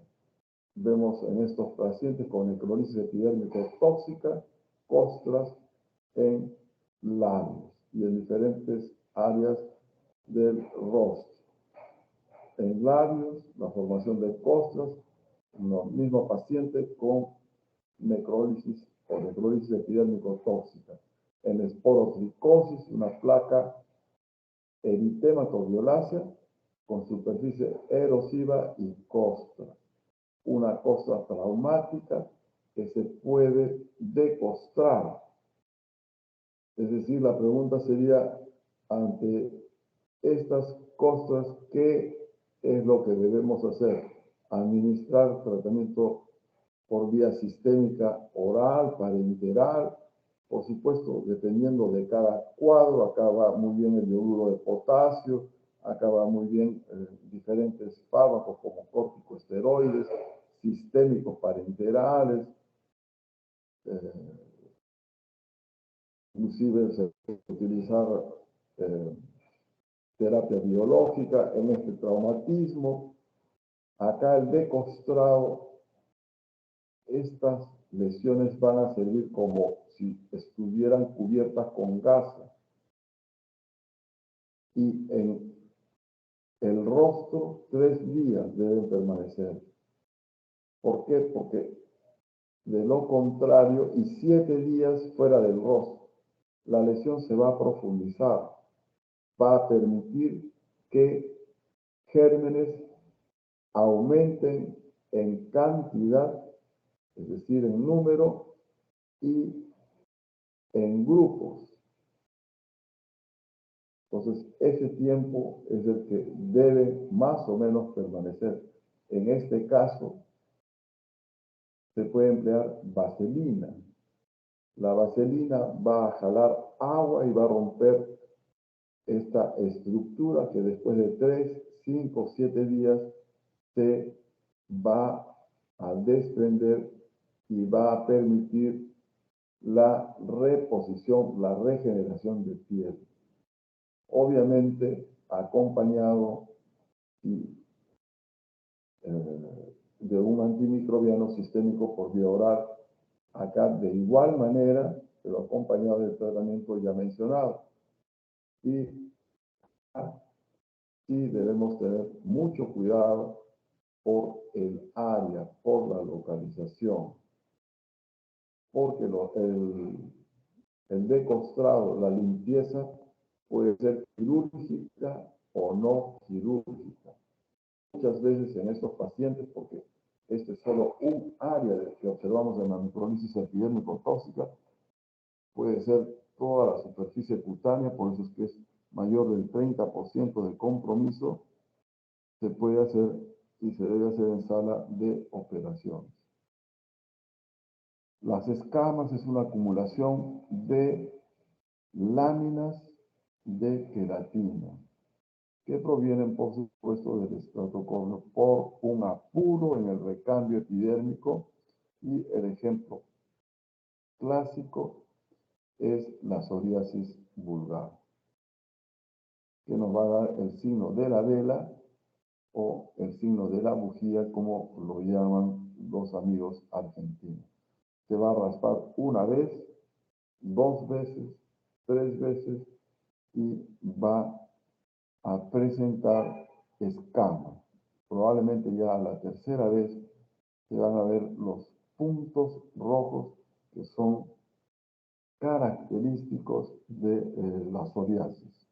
Vemos en estos pacientes con necrosis epidérmica tóxica, costras en labios y en diferentes áreas del rostro. En labios, la formación de costras, en los mismos pacientes con necrólisis o necrosis epidérmico tóxica. En esporotricosis, una placa eritematoviolacea con superficie erosiva y costra. Una costra traumática que se puede decostrar. Es decir, la pregunta sería, ante estas costras, ¿qué es lo que debemos hacer? Administrar tratamiento por vía sistémica oral, parenteral, por supuesto, dependiendo de cada cuadro. Acá va muy bien el yoduro de potasio, acá va muy bien diferentes fármacos como corticosteroides, sistémicos parenterales, inclusive se puede utilizar terapia biológica en este traumatismo. Acá el decostrado, estas lesiones van a servir como si estuvieran cubiertas con gasa. Y en el rostro 3 días deben permanecer. ¿Por qué? Porque de lo contrario, y 7 días fuera del rostro, la lesión se va a profundizar, va a permitir que gérmenes aumenten en cantidad, es decir, en número y en grupos. Entonces, ese tiempo es el que debe más o menos permanecer. En este caso, se puede emplear vaselina. La vaselina va a jalar agua y va a romper esta estructura que después de 3, 5, 7 días se va a desprender y va a permitir la reposición, la regeneración de piel. Obviamente acompañado de un antimicrobiano sistémico por vía oral. Acá de igual manera, pero acompañado del tratamiento ya mencionado. Y sí debemos tener mucho cuidado por el área, por la localización, porque el decostrado, la limpieza, puede ser quirúrgica o no quirúrgica. Muchas veces en estos pacientes, porque este es solo un área que observamos en la necrosis epidérmico tóxica, puede ser toda la superficie cutánea, por eso es que es mayor del 30% de compromiso, se puede hacer y se debe hacer en sala de operaciones. Las escamas es una acumulación de láminas de queratina que provienen, por supuesto, del estratocorneo por un apuro en el recambio epidérmico, y el ejemplo clásico es la psoriasis vulgar, que nos va a dar el signo de la vela o el signo de la bujía, como lo llaman los amigos argentinos. Se va a raspar una vez, 2 veces, 3 veces y va a presentar escamas. Probablemente ya a la tercera vez se van a ver los puntos rojos que son característicos de la psoriasis.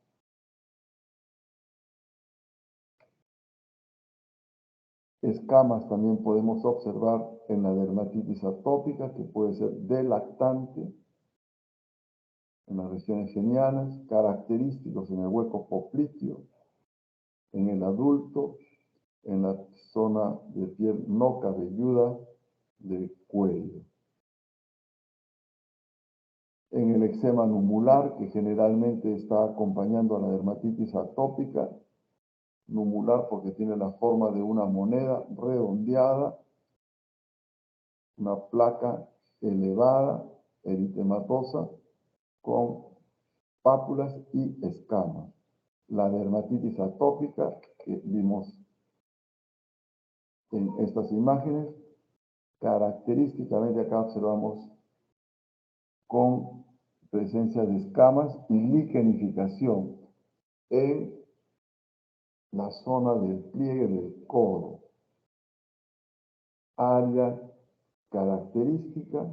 Escamas también podemos observar en la dermatitis atópica, que puede ser delactante, en las regiones genianas, característicos en el hueco popliteo, En el adulto, en la zona de piel no cabelluda del cuello. En el eczema numular, que generalmente está acompañando a la dermatitis atópica, numular porque tiene la forma de una moneda redondeada, una placa elevada, eritematosa, con pápulas y escamas. La dermatitis atópica que vimos en estas imágenes, característicamente acá observamos con presencia de escamas y liquenificación en la zona del pliegue del codo. Área característica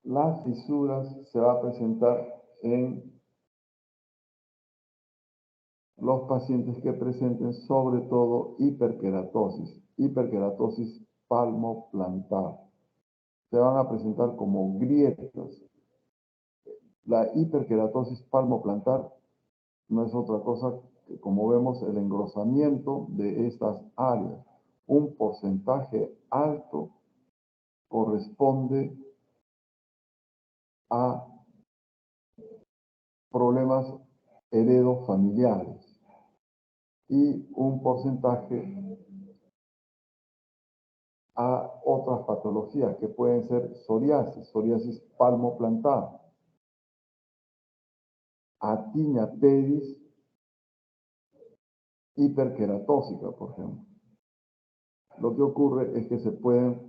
las fisuras se va a presentar en los pacientes que presenten sobre todo hiperkeratosis palmoplantar. Se van a presentar como grietas. La hiperkeratosis palmoplantar no es otra cosa que, como vemos, el engrosamiento de estas áreas. Un porcentaje alto corresponde a problemas heredofamiliares y un porcentaje a otras patologías que pueden ser psoriasis palmoplantar, atinia pedis hiperkeratósica, por ejemplo. Lo que ocurre es que puede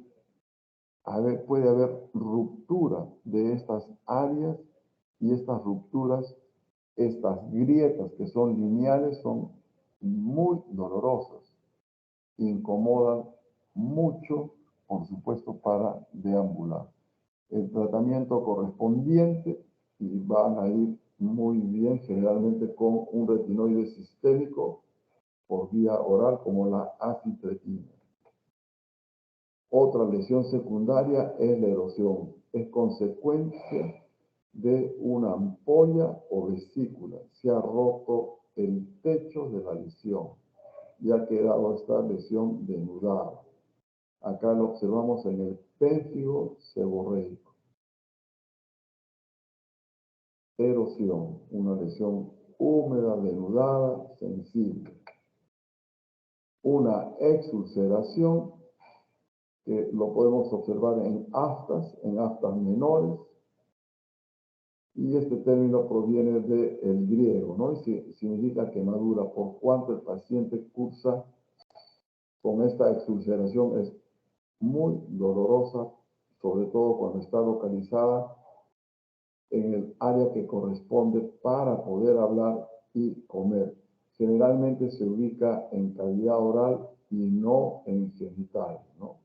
haber ruptura de estas áreas y estas rupturas, estas grietas que son lineales, son muy dolorosas, incomodan mucho, por supuesto, para deambular. El tratamiento correspondiente, y van a ir muy bien generalmente con un retinoide sistémico por vía oral como la acitretina. Otra lesión secundaria es la erosión. Es consecuencia de una ampolla o vesícula. Se ha roto el techo de la lesión y ha quedado esta lesión denudada. Acá lo observamos en el pénfigo seborreico. Erosión, una lesión húmeda, denudada, sensible. Una exulceración, que lo podemos observar en aftas menores, y este término proviene del griego, ¿no? Y significa quemadura, por cuanto el paciente cursa con esta exulceración, es muy dolorosa, sobre todo cuando está localizada en el área que corresponde para poder hablar y comer. Generalmente se ubica en cavidad oral y no en genital, ¿no?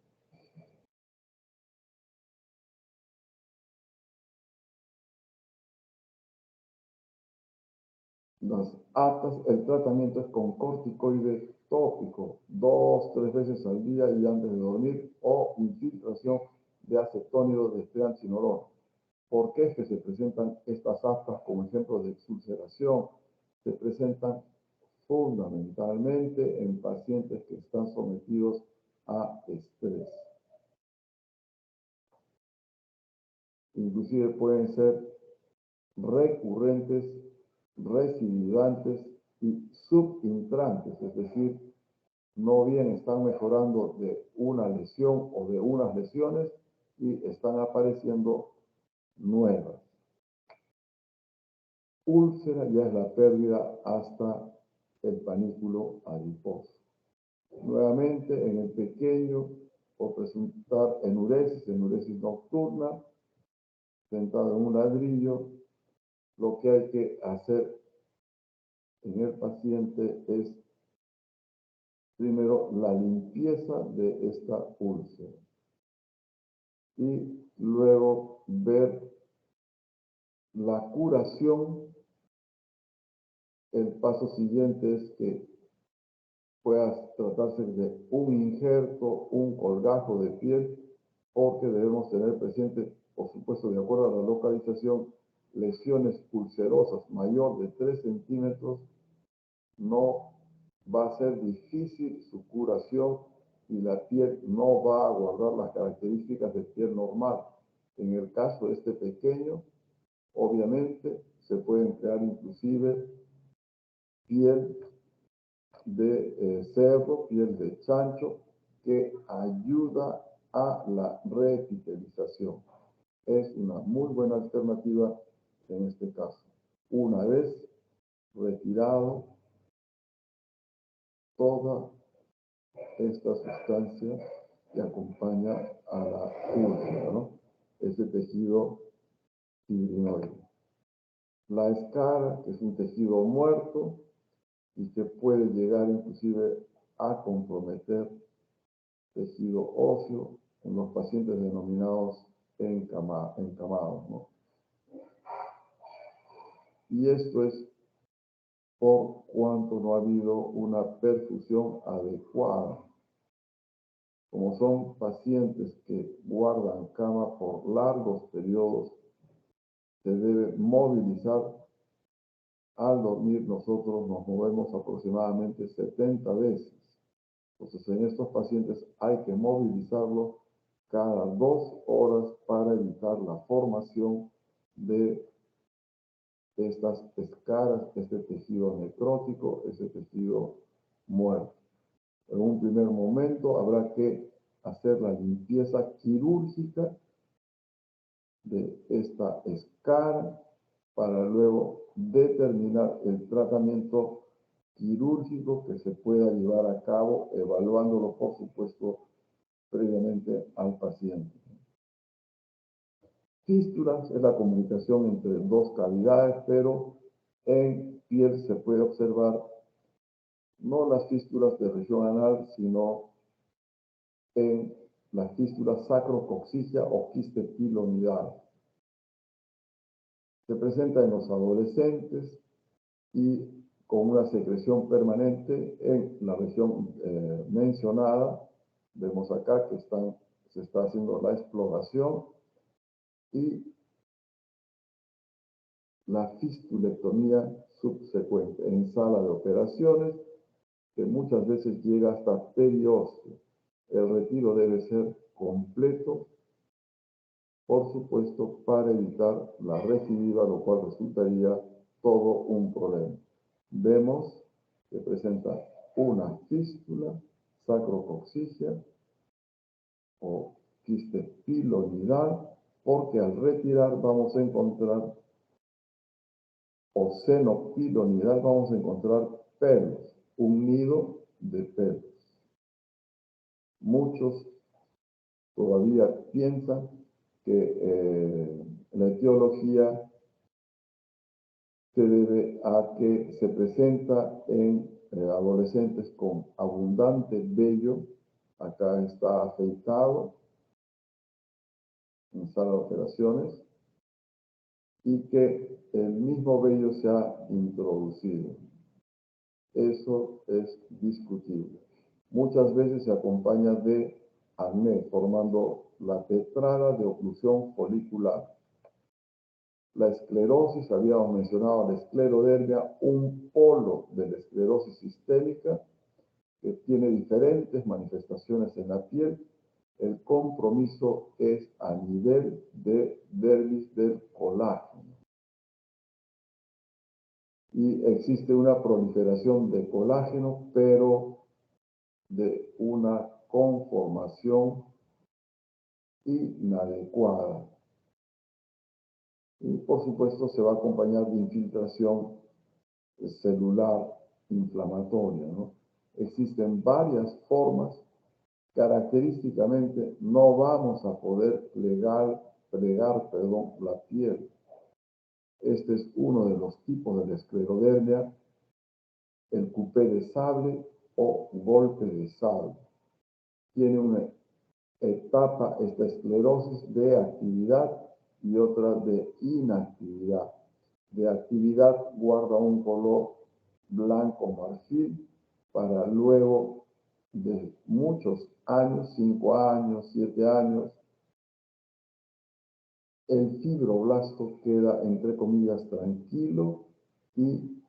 Las aftas, el tratamiento es con corticoide tópico, 2-3 veces al día y antes de dormir, o infiltración de acetónido de triamcinolona. ¿Por qué es que se presentan estas aftas como ejemplo de exulceración? Se presentan fundamentalmente en pacientes que están sometidos a estrés. Inclusive pueden ser recurrentes, recidivantes y subintrantes, es decir, no bien están mejorando de una lesión o de unas lesiones y están apareciendo nuevas. Úlcera ya es la pérdida hasta el panículo adiposo. Nuevamente, en el pequeño, por presentar enuresis nocturna, sentado en un ladrillo, lo que hay que hacer en el paciente es, primero, la limpieza de esta úlcera y luego ver la curación. El paso siguiente es que pueda tratarse de un injerto, un colgajo de piel, porque debemos tener presente, por supuesto, de acuerdo a la localización, lesiones ulcerosas mayor de 3 centímetros, no va a ser difícil su curación y la piel no va a guardar las características de piel normal. En el caso de este pequeño, obviamente se pueden crear inclusive piel de cerdo, piel de chancho, que ayuda a la reepitelización. Es una muy buena alternativa en este caso. Una vez retirado toda esta sustancia que acompaña a la úlcera, ¿no? Ese tejido fibrinoide. La escara, que es un tejido muerto y que puede llegar inclusive a comprometer tejido óseo en los pacientes denominados encamados, ¿no? Y esto es por cuanto no ha habido una perfusión adecuada. Como son pacientes que guardan cama por largos periodos, se debe movilizar. Al dormir nosotros nos movemos aproximadamente 70 veces. Entonces en estos pacientes hay que movilizarlo cada 2 horas para evitar la formación de estas escaras, este tejido necrótico, ese tejido muerto. En un primer momento habrá que hacer la limpieza quirúrgica de esta escara para luego determinar el tratamiento quirúrgico que se pueda llevar a cabo, evaluándolo, por supuesto, previamente al paciente. Fístulas es la comunicación entre dos cavidades, pero en piel se puede observar no las fístulas de región anal, sino en la fístula sacrococcígea o quiste pilonidal. Se presenta en los adolescentes y con una secreción permanente en la región mencionada. Vemos acá que se está haciendo la exploración y la fistulectomía subsecuente en sala de operaciones, que muchas veces llega hasta periósteo. El retiro debe ser completo, por supuesto, para evitar la recidiva, lo cual resultaría todo un problema. Vemos que presenta una fístula sacrococcígea o quiste pilonidal, porque al retirar vamos a encontrar, o seno pilonidal, vamos a encontrar pelos, un nido de pelos. Muchos todavía piensan que la etiología se debe a que se presenta en adolescentes con abundante vello. Acá está afeitado en sala de operaciones y que el mismo vello se ha introducido. Eso es discutible. Muchas veces se acompaña de acné, formando la tetrada de oclusión folicular. La esclerosis, habíamos mencionado la esclerodermia, un polo de la esclerosis sistémica que tiene diferentes manifestaciones en la piel. El compromiso es a nivel de dermis del colágeno. Y existe una proliferación de colágeno, pero de una conformación inadecuada. Y por supuesto se va a acompañar de infiltración celular inflamatoria, ¿no? Existen varias formas. Característicamente no vamos a poder plegar la piel. Este es uno de los tipos de la esclerodermia, el cupé de sable o golpe de sable. Tiene una etapa, esta esclerosis, de actividad y otra de inactividad. De actividad guarda un color blanco marfil para luego de muchos años, 5 años, 7 años, el fibroblasto queda, entre comillas, tranquilo y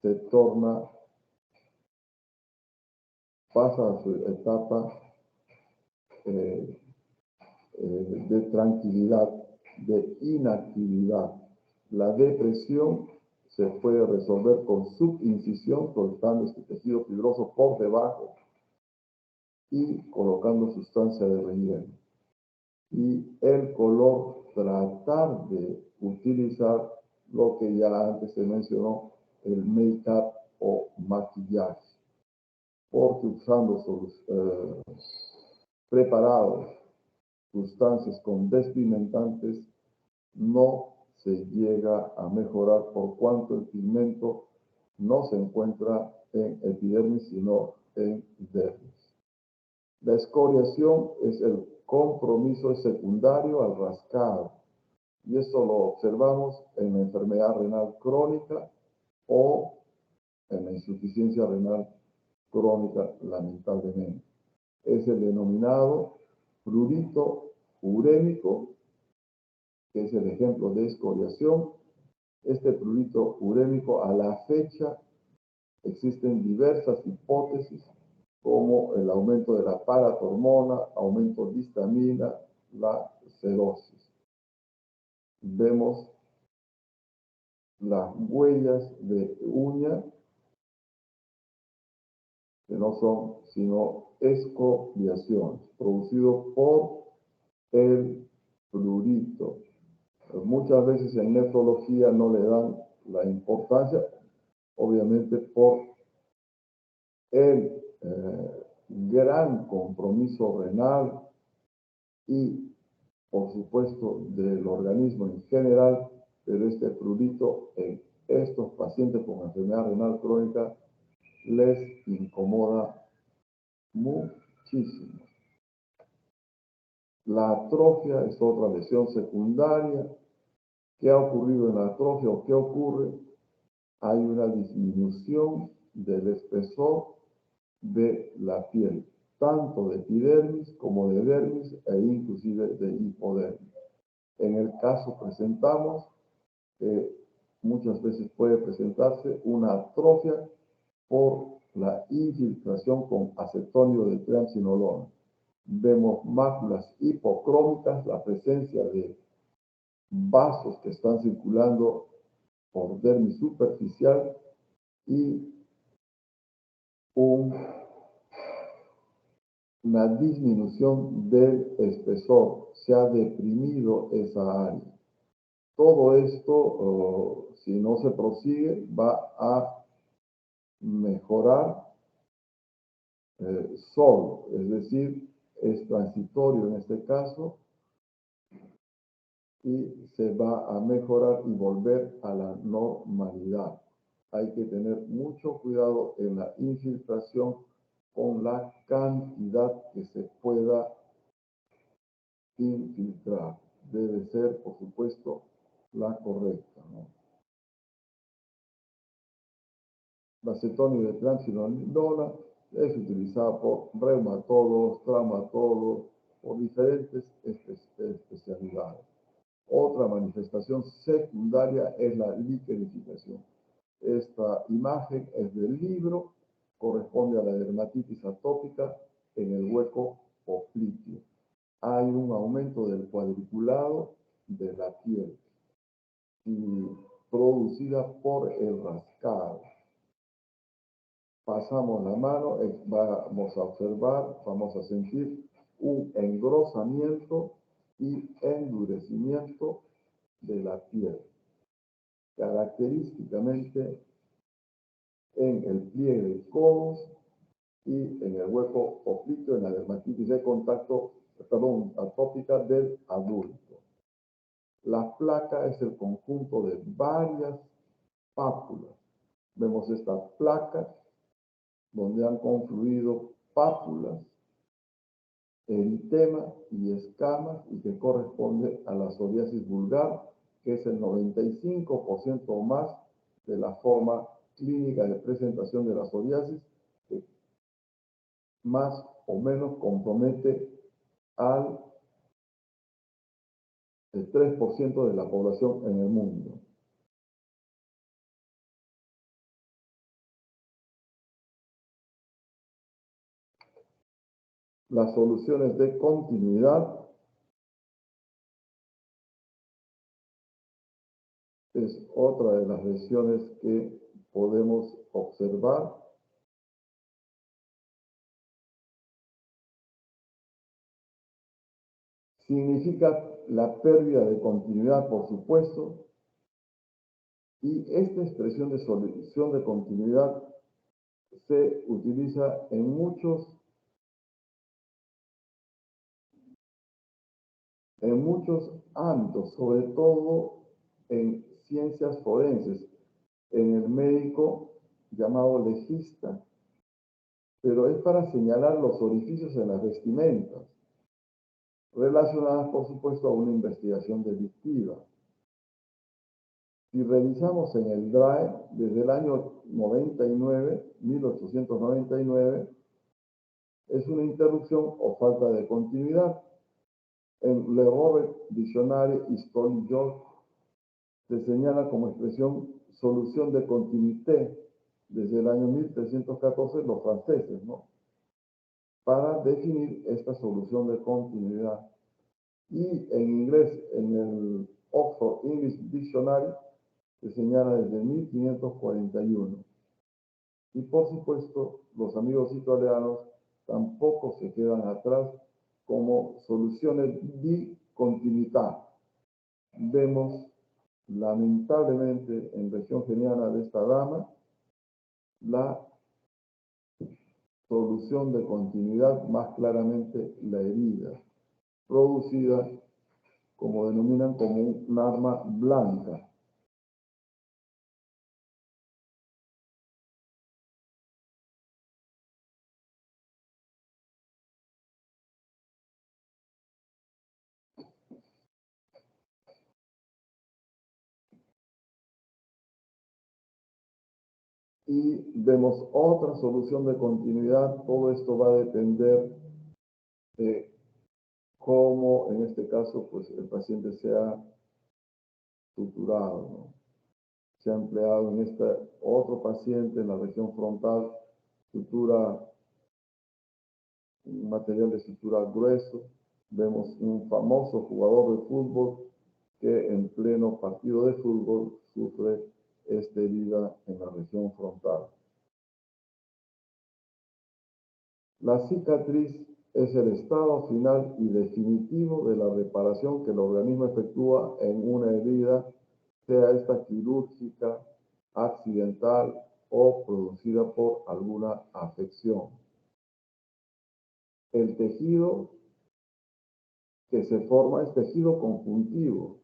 se torna, pasa a su etapa de tranquilidad, de inactividad. La depresión se puede resolver con subincisión, cortando este tejido fibroso por debajo y colocando sustancia de relleno. Y el color, tratar de utilizar lo que ya antes se mencionó, el make-up o maquillaje, porque usando sus preparados, sustancias con despigmentantes, no se llega a mejorar por cuanto el pigmento no se encuentra en epidermis, sino en dermis. La escoriación es el compromiso secundario al rascado, y esto lo observamos en la enfermedad renal crónica o en la insuficiencia renal crónica, lamentablemente. Es el denominado prurito urémico, que es el ejemplo de escoriación. Este prurito urémico, a la fecha, existen diversas hipótesis, como el aumento de la paratormona, aumento de histamina, la cirrosis. Vemos las huellas de uña, que no son sino escoriaciones, producidas por el prurito. Muchas veces en nefrología no le dan la importancia, obviamente por el gran compromiso renal y, por supuesto, del organismo en general, pero este prurito en estos pacientes con enfermedad renal crónica les incomoda muchísimo. La atrofia es otra lesión secundaria. ¿Qué ha ocurrido en la atrofia o qué ocurre? Hay una disminución del espesor de la piel, tanto de epidermis como de dermis e inclusive de hipodermis. En el caso presentamos, muchas veces puede presentarse una atrofia por la infiltración con acetonio de triamcinolona. Vemos máculas hipocrómicas, la presencia de vasos que están circulando por dermis superficial y una disminución del espesor. Se ha deprimido esa área. Todo esto, si no se prosigue, va a mejorar solo, es decir, es transitorio en este caso, y se va a mejorar y volver a la normalidad. Hay que tener mucho cuidado en la infiltración con la cantidad que se pueda infiltrar. Debe ser, por supuesto, la correcta, ¿no? La acetonio de triamcinolona es utilizada por reumatólogos, traumatólogos, por diferentes especialidades. Otra manifestación secundaria es la liquenificación. Esta imagen es del libro, corresponde a la dermatitis atópica en el hueco popliteo. Hay un aumento del cuadriculado de la piel y producida por el rascado. Pasamos la mano, vamos a observar, vamos a sentir un engrosamiento y endurecimiento de la piel. Característicamente en el pliegue de codos y en el hueco popliteo, en la dermatitis de contacto, atópica del adulto. La placa es el conjunto de varias pápulas. Vemos esta placa donde han confluido pápulas, eritema y escamas, y que corresponde a la psoriasis vulgar, que es el 95% o más de la forma clínica de presentación de la psoriasis, más o menos compromete al 3% de la población en el mundo. Las soluciones de continuidad es otra de las lesiones que podemos observar. Significa la pérdida de continuidad, por supuesto, y esta expresión de solución de continuidad se utiliza en muchos ámbitos, sobre todo en ciencias forenses, en el médico llamado legista, pero es para señalar los orificios en las vestimentas, relacionadas, por supuesto, a una investigación delictiva. Si revisamos en el DRAE, desde el año 1899, es una interrupción o falta de continuidad. En Le Robert Dictionnaire Historique se señala como expresión solución de continuité desde el año 1314 los franceses, ¿no? Para definir esta solución de continuidad. Y en inglés, en el Oxford English Dictionary, se señala desde 1541. Y por supuesto, los amigos italianos tampoco se quedan atrás como soluciones de continuidad. Vemos lamentablemente en región geniana de esta dama la solución de continuidad, más claramente la herida, producida, como denominan, como un arma blanca. Y vemos otra solución de continuidad. Todo esto va a depender de cómo, en este caso, pues el paciente sea suturado, ¿no? Se ha empleado en este otro paciente en la región frontal sutura, un material de sutura grueso. Vemos un famoso jugador de fútbol que en pleno partido de fútbol sufre esta herida en la región frontal. La cicatriz es el estado final y definitivo de la reparación que el organismo efectúa en una herida, sea esta quirúrgica, accidental o producida por alguna afección. El tejido que se forma es tejido conjuntivo,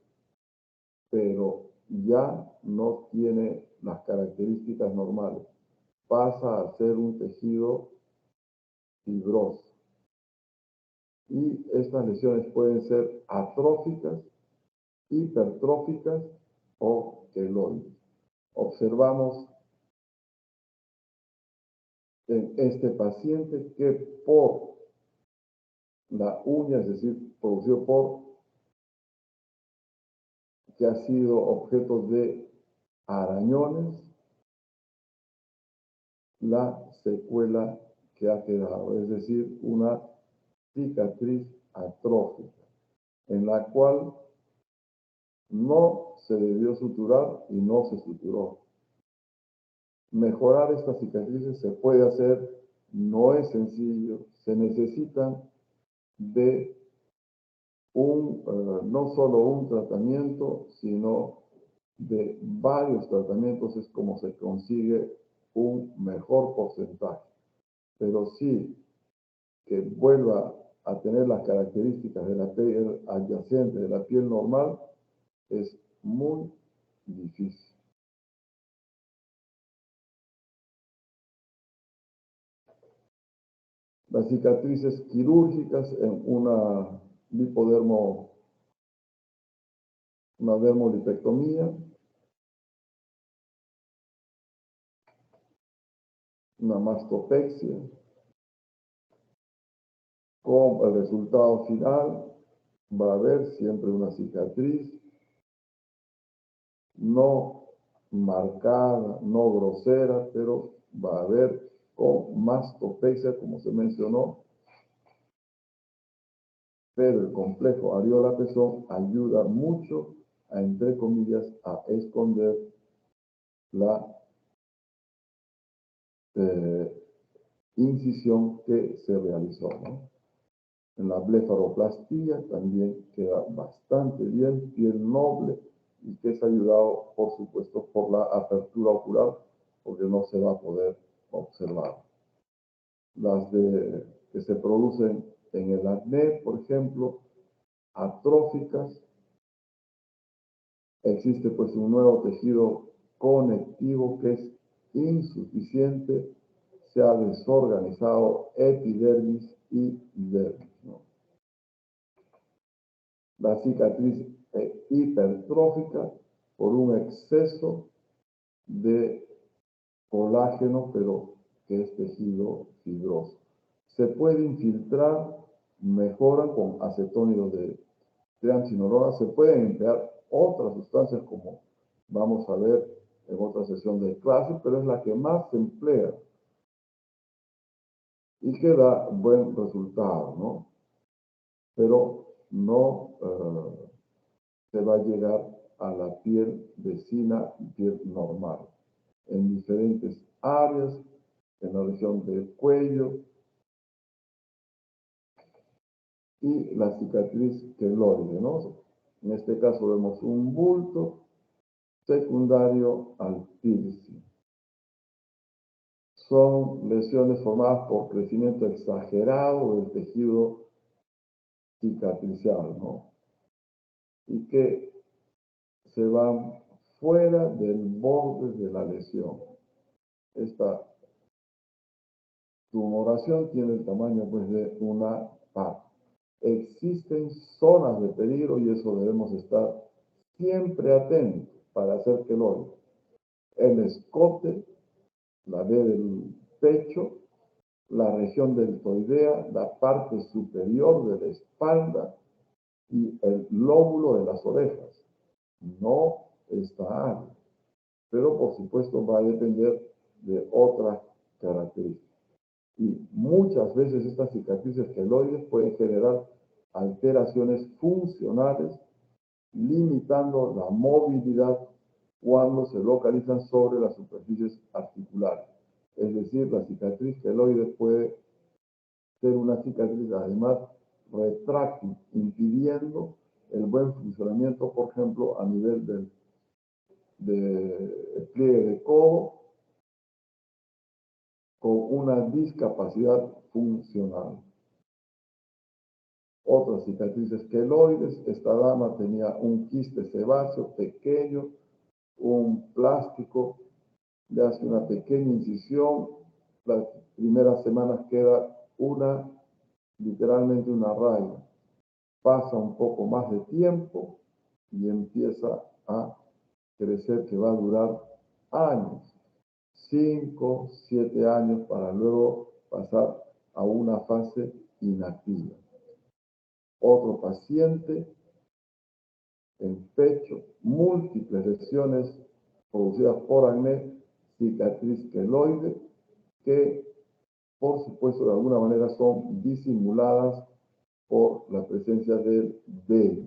pero ya no tiene las características normales. Pasa a ser un tejido fibroso. Y estas lesiones pueden ser atróficas, hipertróficas o queloides. Observamos en este paciente que por la uña, es decir, producido por que ha sido objeto de arañones, la secuela que ha quedado, es decir, una cicatriz atrófica, en la cual no se debió suturar y no se suturó. Mejorar estas cicatrices se puede hacer, no es sencillo, se necesitan de no solo un tratamiento, sino de varios tratamientos, es como se consigue un mejor porcentaje. Pero sí que vuelva a tener las características de la piel adyacente, de la piel normal, es muy difícil. Las cicatrices quirúrgicas en una dermolipectomía, una mastopexia, Con el resultado final va a haber siempre una cicatriz no marcada, no grosera, pero va a haber con mastopecia, como se mencionó, pero el complejo areola-pezón ayuda mucho a, entre comillas, a esconder la incisión que se realizó, ¿no? En la blefaroplastia también queda bastante bien, piel noble, y que es ayudado, por supuesto, por la apertura ocular, porque no se va a poder observar. Las que se producen en el acné, por ejemplo, atróficas, existe pues un nuevo tejido conectivo que es insuficiente, se ha desorganizado epidermis y dermis, ¿no? La cicatriz hipertrófica por un exceso de colágeno, pero que es tejido fibroso. Se puede infiltrar, mejoran con acetónido de triamcinolona. Se pueden emplear otras sustancias como vamos a ver en otra sesión de clase, pero es la que más se emplea y que da buen resultado, ¿no? Pero no se va a llegar a la piel vecina y piel normal. En diferentes áreas, en la región del cuello y la cicatriz queloide, ¿no? En este caso vemos un bulto secundario al piercing. Son lesiones formadas por crecimiento exagerado del tejido cicatricial, ¿no? Y que se van fuera del borde de la lesión. Esta tumoración tiene el tamaño pues de una pata. Existen zonas de peligro y eso debemos estar siempre atentos para hacer queloide. El escote, la B del pecho, la región deltoidea, la parte superior de la espalda y el lóbulo de las orejas. No esta área, pero por supuesto va a depender de otras características. Y muchas veces estas cicatrices queloides pueden generar alteraciones funcionales, limitando la movilidad cuando se localizan sobre las superficies articulares. Es decir, la cicatriz queloide puede ser una cicatriz además retráctil, impidiendo el buen funcionamiento, por ejemplo, a nivel del pliegue de codo, con una discapacidad funcional. Otras cicatrices queloides, esta dama tenía un quiste sebáceo pequeño, un plástico, le hace una pequeña incisión, las primeras semanas queda literalmente una raya. Pasa un poco más de tiempo y empieza a crecer, que va a durar años, 5, 7 años, para luego pasar a una fase inactiva. Otro paciente, en pecho, múltiples lesiones producidas por acné, cicatriz queloide, que por supuesto de alguna manera son disimuladas por la presencia del vello.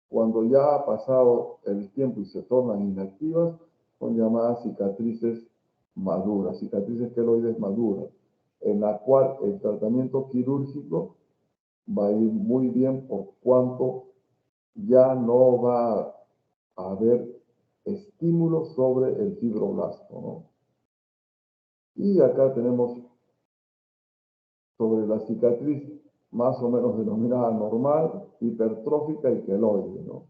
Cuando ya ha pasado el tiempo y se tornan inactivas, son llamadas cicatrices maduras, cicatrices queloides maduras, en la cual el tratamiento quirúrgico va a ir muy bien por cuanto ya no va a haber estímulo sobre el fibroblasto, ¿no? Y acá tenemos sobre la cicatriz más o menos denominada normal, hipertrófica y queloide, ¿no?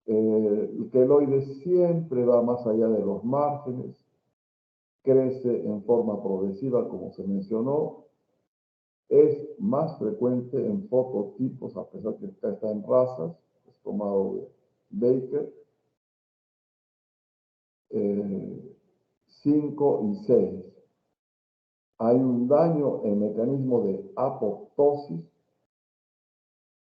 El queloide siempre va más allá de los márgenes, crece en forma progresiva, como se mencionó, es más frecuente en fototipos, a pesar que acá está en razas, es tomado de Baker, 5 y 6. hay un daño en el mecanismo de apoptosis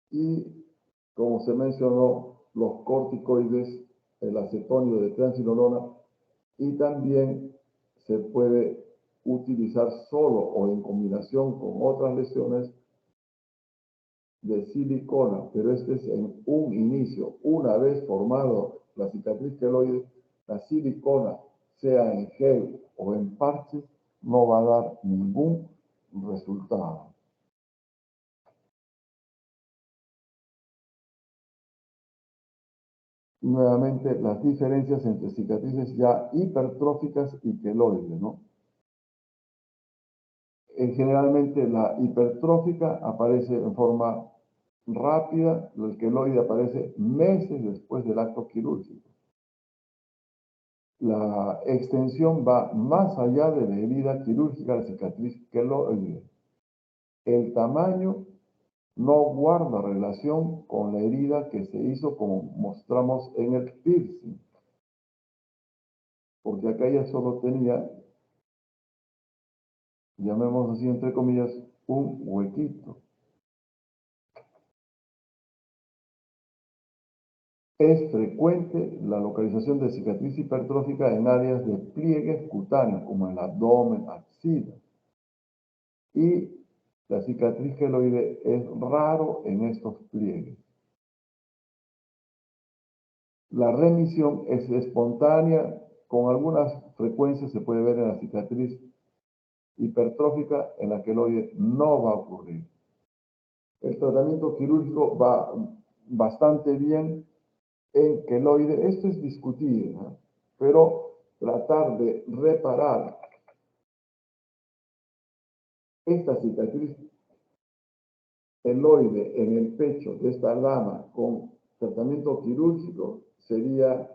y, como se mencionó, los corticoides, el acetonio de triamcinolona, y también se puede utilizar solo o en combinación con otras lesiones de silicona, pero este es en un inicio. Una vez formado la cicatriz queloide, la silicona, sea en gel o en parches, no va a dar ningún resultado. Nuevamente, las diferencias entre cicatrices ya hipertróficas y queloides, ¿no? Generalmente la hipertrófica aparece en forma rápida, el queloide aparece meses después del acto quirúrgico. La extensión va más allá de la herida quirúrgica, la cicatriz queloide. El tamaño no guarda relación con la herida que se hizo, como mostramos en el piercing, porque acá ya solo tenía, llamemos así entre comillas, un huequito. Es frecuente la localización de cicatriz hipertrófica en áreas de pliegues cutáneos, como el abdomen, axila. Y la cicatriz queloide es raro en estos pliegues. La remisión es espontánea, con algunas frecuencias se puede ver en la cicatriz hipertrófica, en la queloide no va a ocurrir. El tratamiento quirúrgico va bastante bien en queloide. Esto es discutible, ¿no? Pero tratar de reparar esta cicatriz queloide en el pecho de esta dama con tratamiento quirúrgico sería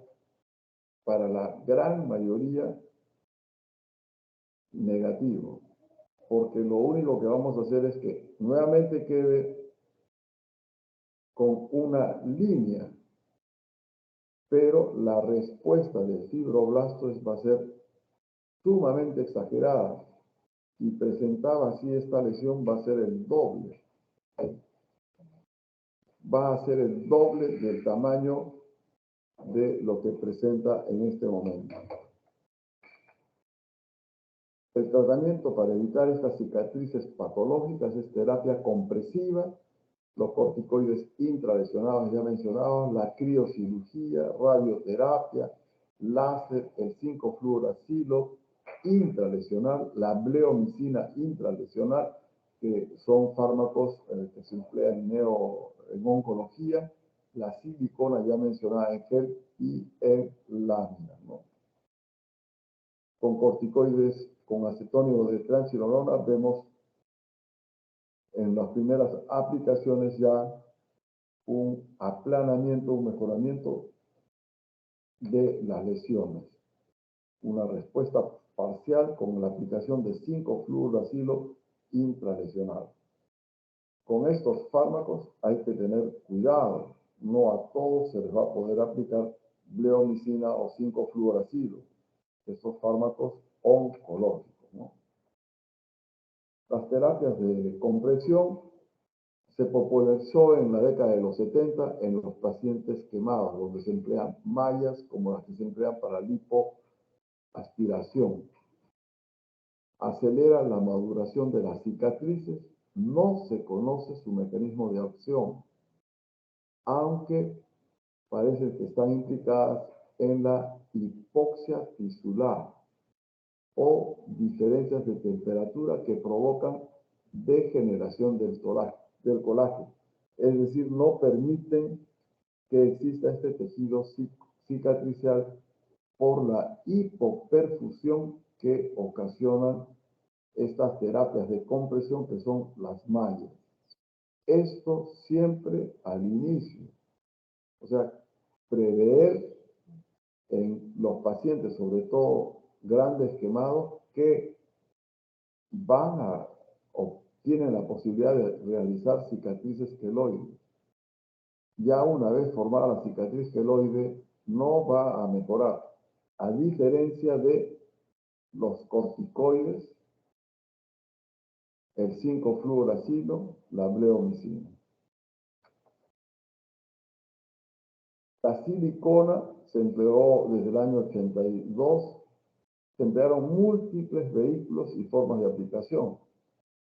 para la gran mayoría negativo, porque lo único que vamos a hacer es que nuevamente quede con una línea, pero la respuesta del fibroblasto va a ser sumamente exagerada y presentaba así esta lesión va a ser el doble. Va a ser el doble del tamaño de lo que presenta en este momento. El tratamiento para evitar estas cicatrices patológicas es terapia compresiva, los corticoides intralesionados ya mencionados, la criocirugía, radioterapia, láser, el 5-fluoracilo intralesional, la bleomicina intralesional, que son fármacos que se emplean en oncología, la silicona ya mencionada en gel y en lámina, ¿no? Con corticoides con acetonio de triamcinolona vemos en las primeras aplicaciones ya un aplanamiento, un mejoramiento de las lesiones. Una respuesta parcial con la aplicación de 5-fluoracilo intralesional. Con estos fármacos hay que tener cuidado. No a todos se les va a poder aplicar bleomicina o 5-fluoracilo. Estos fármacos oncológicos, ¿no? Las terapias de compresión se popularizó en la década de los 70 en los pacientes quemados, donde se emplean mallas como las que se emplean para lipoaspiración. Acelera la maduración de las cicatrices, no se conoce su mecanismo de acción, aunque parece que están implicadas en la hipoxia tisular o diferencias de temperatura que provocan degeneración del colágeno. Es decir, no permiten que exista este tejido cicatricial por la hipoperfusión que ocasionan estas terapias de compresión que son las mallas. Esto siempre al inicio. O sea, prever en los pacientes, sobre todo grandes quemados, que van a o tienen la posibilidad de realizar cicatrices queloides. Ya una vez formada la cicatriz queloide, no va a mejorar, a diferencia de los corticoides el 5-fluoracilo, la bleomicina. La silicona se empleó desde el año 82, se emplearon múltiples vehículos y formas de aplicación.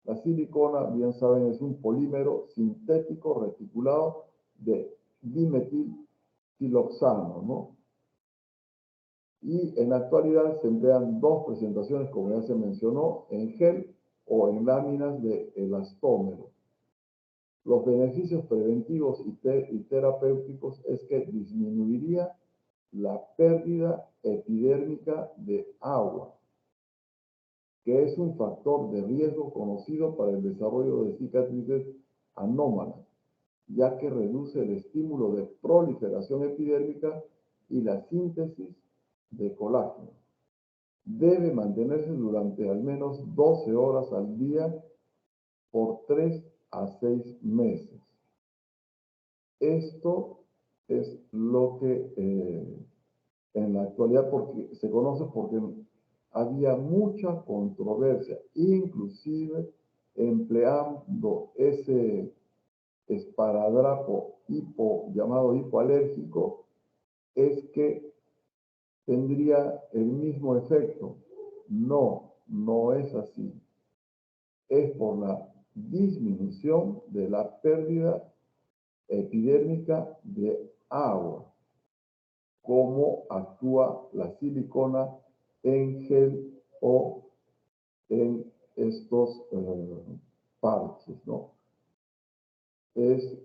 La silicona, bien saben, es un polímero sintético reticulado de dimetilsiloxano, ¿no? Y en la actualidad se emplean dos presentaciones, como ya se mencionó, en gel o en láminas de elastómero. Los beneficios preventivos y terapéuticos es que disminuiría la pérdida epidérmica de agua, que es un factor de riesgo conocido para el desarrollo de cicatrices anómalas, ya que reduce el estímulo de proliferación epidérmica y la síntesis de colágeno. Debe mantenerse durante al menos 12 horas al día por 3 a 6 meses. Esto es lo que en la actualidad se conoce porque había mucha controversia, inclusive empleando ese esparadrapo llamado hipoalérgico, es que tendría el mismo efecto. No, no es así. Es por la disminución de la pérdida epidérmica de agua, cómo actúa la silicona en gel o en estos parches, ¿no? Es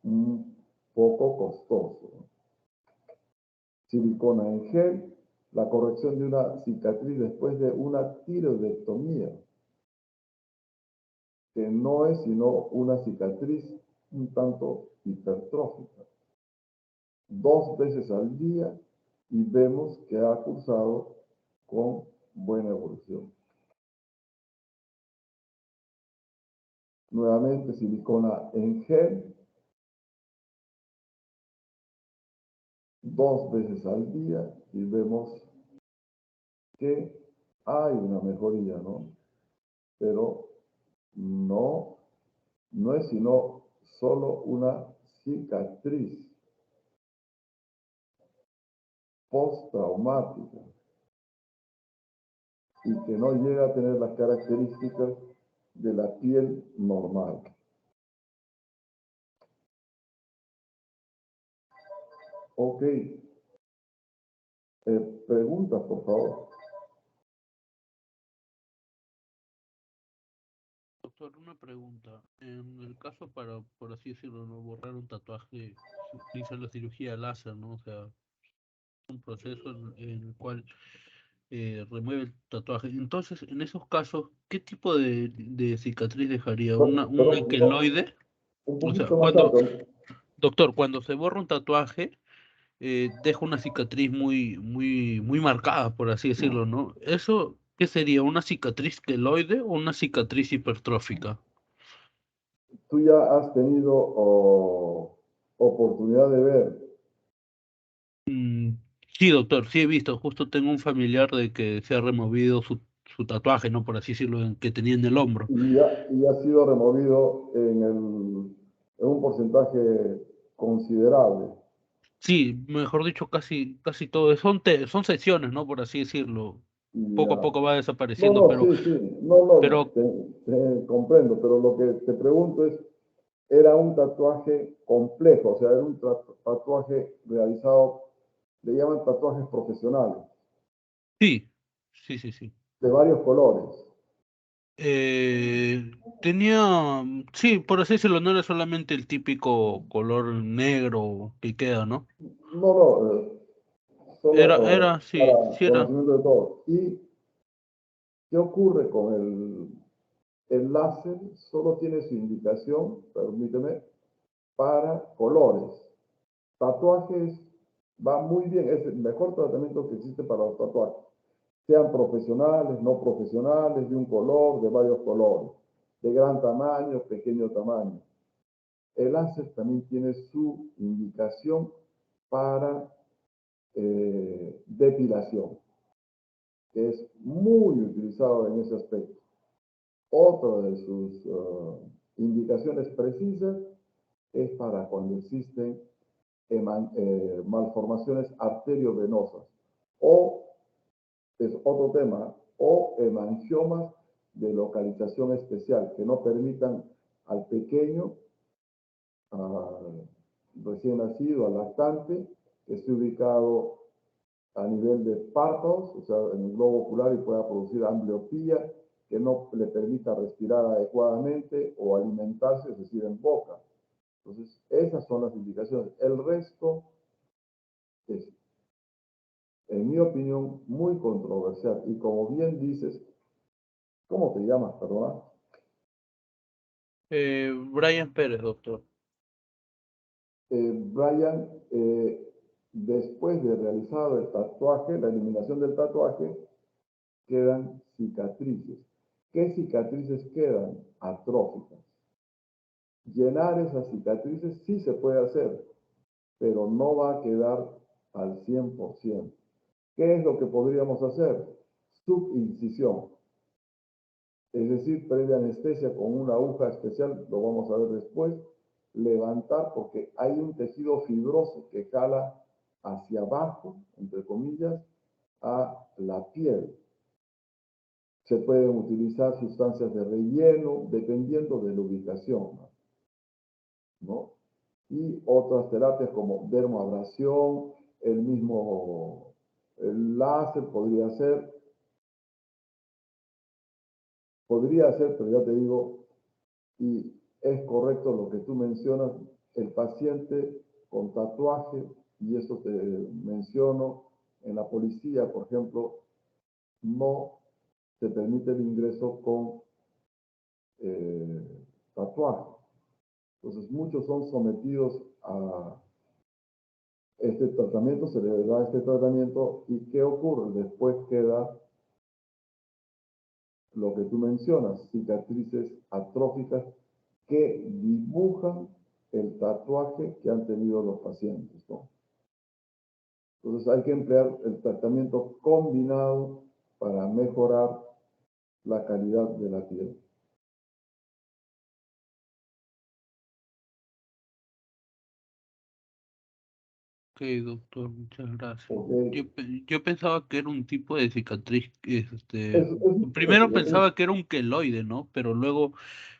un poco costoso, ¿no? Silicona en gel, la corrección de una cicatriz después de una tiroidectomía, que no es sino una cicatriz un tanto hipertrófica. 2 veces al día y vemos que ha cursado con buena evolución. Nuevamente silicona en gel, 2 veces al día y vemos que hay una mejoría, ¿no? Pero no es sino solo una cicatriz postraumática y que no llega a tener las características de la piel normal. Ok. Preguntas, por favor. Doctor, una pregunta. En el caso para, por así decirlo, no borrar un tatuaje, se utiliza la cirugía láser, ¿no? O sea, un proceso en el cual remueve el tatuaje. Entonces, en esos casos, ¿qué tipo de cicatriz dejaría? ¿Un Pero queloide? un O sea, poquito más alto. doctor, cuando se borra un tatuaje, deja una cicatriz muy marcada, por así decirlo, ¿no? ¿Eso qué sería? ¿Una cicatriz queloide o una cicatriz hipertrófica? Tú ya has tenido oportunidad de ver. Mm, sí, doctor, sí he visto. Justo tengo un familiar de que se ha removido su tatuaje, ¿no? Por así decirlo, que tenía en el hombro. Y ha sido removido en un porcentaje considerable. Sí, mejor dicho, casi todo. Son sesiones, ¿no? Por así decirlo. Y, Poco a ah, poco va no, desapareciendo, no, sí, sí, no, pero te comprendo, pero lo que te pregunto es, ¿era un tatuaje complejo? O sea, era un tatuaje realizado, le llaman tatuajes profesionales, sí, sí. de varios colores. Tenía, sí, por así decirlo, no era solamente el típico color negro que queda, ¿no? No, no, solo Sí, para sí era. conocimiento de todos. ¿Y qué ocurre con el láser? Solo tiene su indicación, permíteme, para colores. Tatuajes va muy bien, es el mejor tratamiento que existe para los tatuajes. Sean profesionales, no profesionales, de un color, de varios colores, de gran tamaño, pequeño tamaño. El láser también tiene su indicación para depilación, que es muy utilizado en ese aspecto. Otra de sus indicaciones precisas es para cuando existen malformaciones arteriovenosas o, es otro tema, o hemangiomas de localización especial que no permitan al pequeño, recién nacido, al lactante, que esté ubicado a nivel de párpados, o sea, en el globo ocular y pueda producir ambliopía, que no le permita respirar adecuadamente o alimentarse, es decir, en boca. Entonces, esas son las indicaciones. El resto es, en mi opinión, muy controversial. Y como bien dices, ¿cómo te llamas, perdona? Brian Pérez, doctor. Brian, después de realizado el tatuaje, la eliminación del tatuaje, quedan cicatrices. ¿Qué cicatrices quedan? Atróficas. Llenar esas cicatrices sí se puede hacer, pero no va a quedar al 100%. ¿Qué es lo que podríamos hacer? Subincisión. Es decir, previa anestesia con una aguja especial, lo vamos a ver después, levantar porque hay un tejido fibroso que jala hacia abajo, entre comillas, a la piel. Se pueden utilizar sustancias de relleno dependiendo de la ubicación, ¿no? Y otras terapias como dermoabrasión, el láser podría ser, pero ya te digo, y es correcto lo que tú mencionas, el paciente con tatuaje, y eso te menciono, en la policía, por ejemplo, no se permite el ingreso con tatuaje. Entonces, muchos son sometidos a este tratamiento, se le da este tratamiento, y ¿qué ocurre? Después queda lo que tú mencionas, cicatrices atróficas que dibujan el tatuaje que han tenido los pacientes, ¿no? Entonces hay que emplear el tratamiento combinado para mejorar la calidad de la piel. Ok, doctor, muchas gracias. Okay. Yo pensaba que era un tipo de cicatriz, primero Es pensaba que era un queloide, ¿no? Pero luego,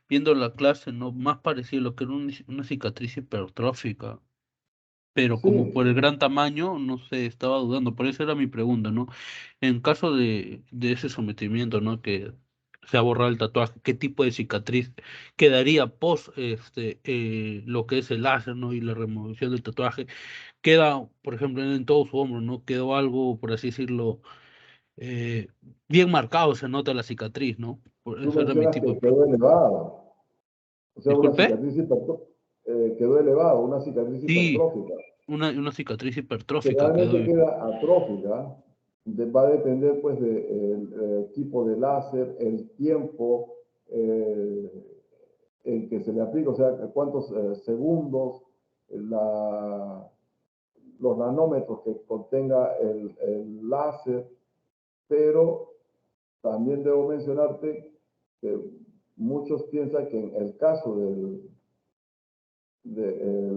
viendo la clase, ¿no? Más parecía lo que era una cicatriz hipertrófica. Pero como sí, por el gran tamaño, no sé, estaba dudando. Por eso era mi pregunta, ¿no? En caso de ese sometimiento, ¿no? Que se ha borrado el tatuaje, ¿qué tipo de cicatriz quedaría post lo que es el láser, ¿no? Y la remoción del tatuaje? Queda, por ejemplo, en todo su hombro, ¿no? Quedó algo, por así decirlo, eh, bien marcado, se nota la cicatriz, ¿no? Por tú eso era mi mencionas tipo que de quedó pregunta. elevada, o sea, una ¿Disculpe? cicatriz quedó elevada, una cicatriz Sí, hipertrófica. una cicatriz hipertrófica quedó. Generalmente queda atrófica, va a depender pues del tipo de láser, el tiempo en que se le aplica, o sea, cuántos segundos, la, los nanómetros que contenga el láser, pero también debo mencionarte que muchos piensan que en el caso del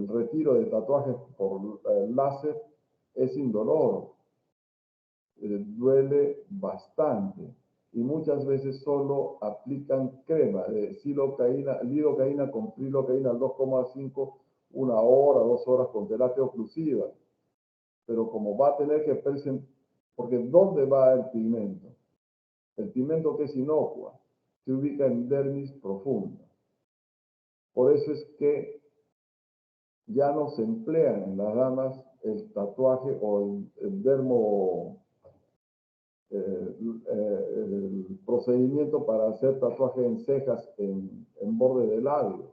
retiro de tatuajes por láser es indoloro. Duele bastante y muchas veces solo aplican crema de lidocaína con prilocaína al 2,5, una hora, 2 horas con terapia oclusiva. Pero como va a tener que presentar, porque ¿dónde va el pigmento? El pigmento que es inocua se ubica en dermis profunda. Por eso es que ya no se emplean en las damas el tatuaje o el dermo el procedimiento para hacer tatuaje en cejas en borde de labios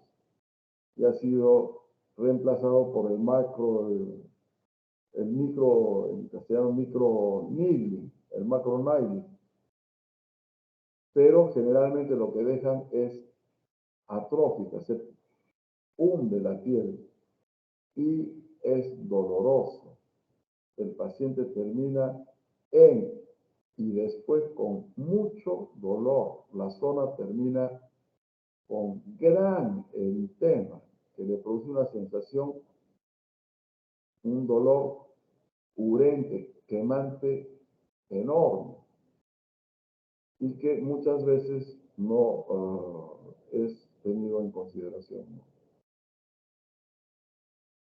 y ha sido reemplazado por el micro, en castellano micro needling, el macro needling. Pero generalmente lo que dejan es atrófica, se hunde la piel y es doloroso. El paciente termina en y después con mucho dolor. La zona termina con gran eritema que le produce una sensación, un dolor urente, quemante enorme y que muchas veces no es tenido en consideración, ¿no?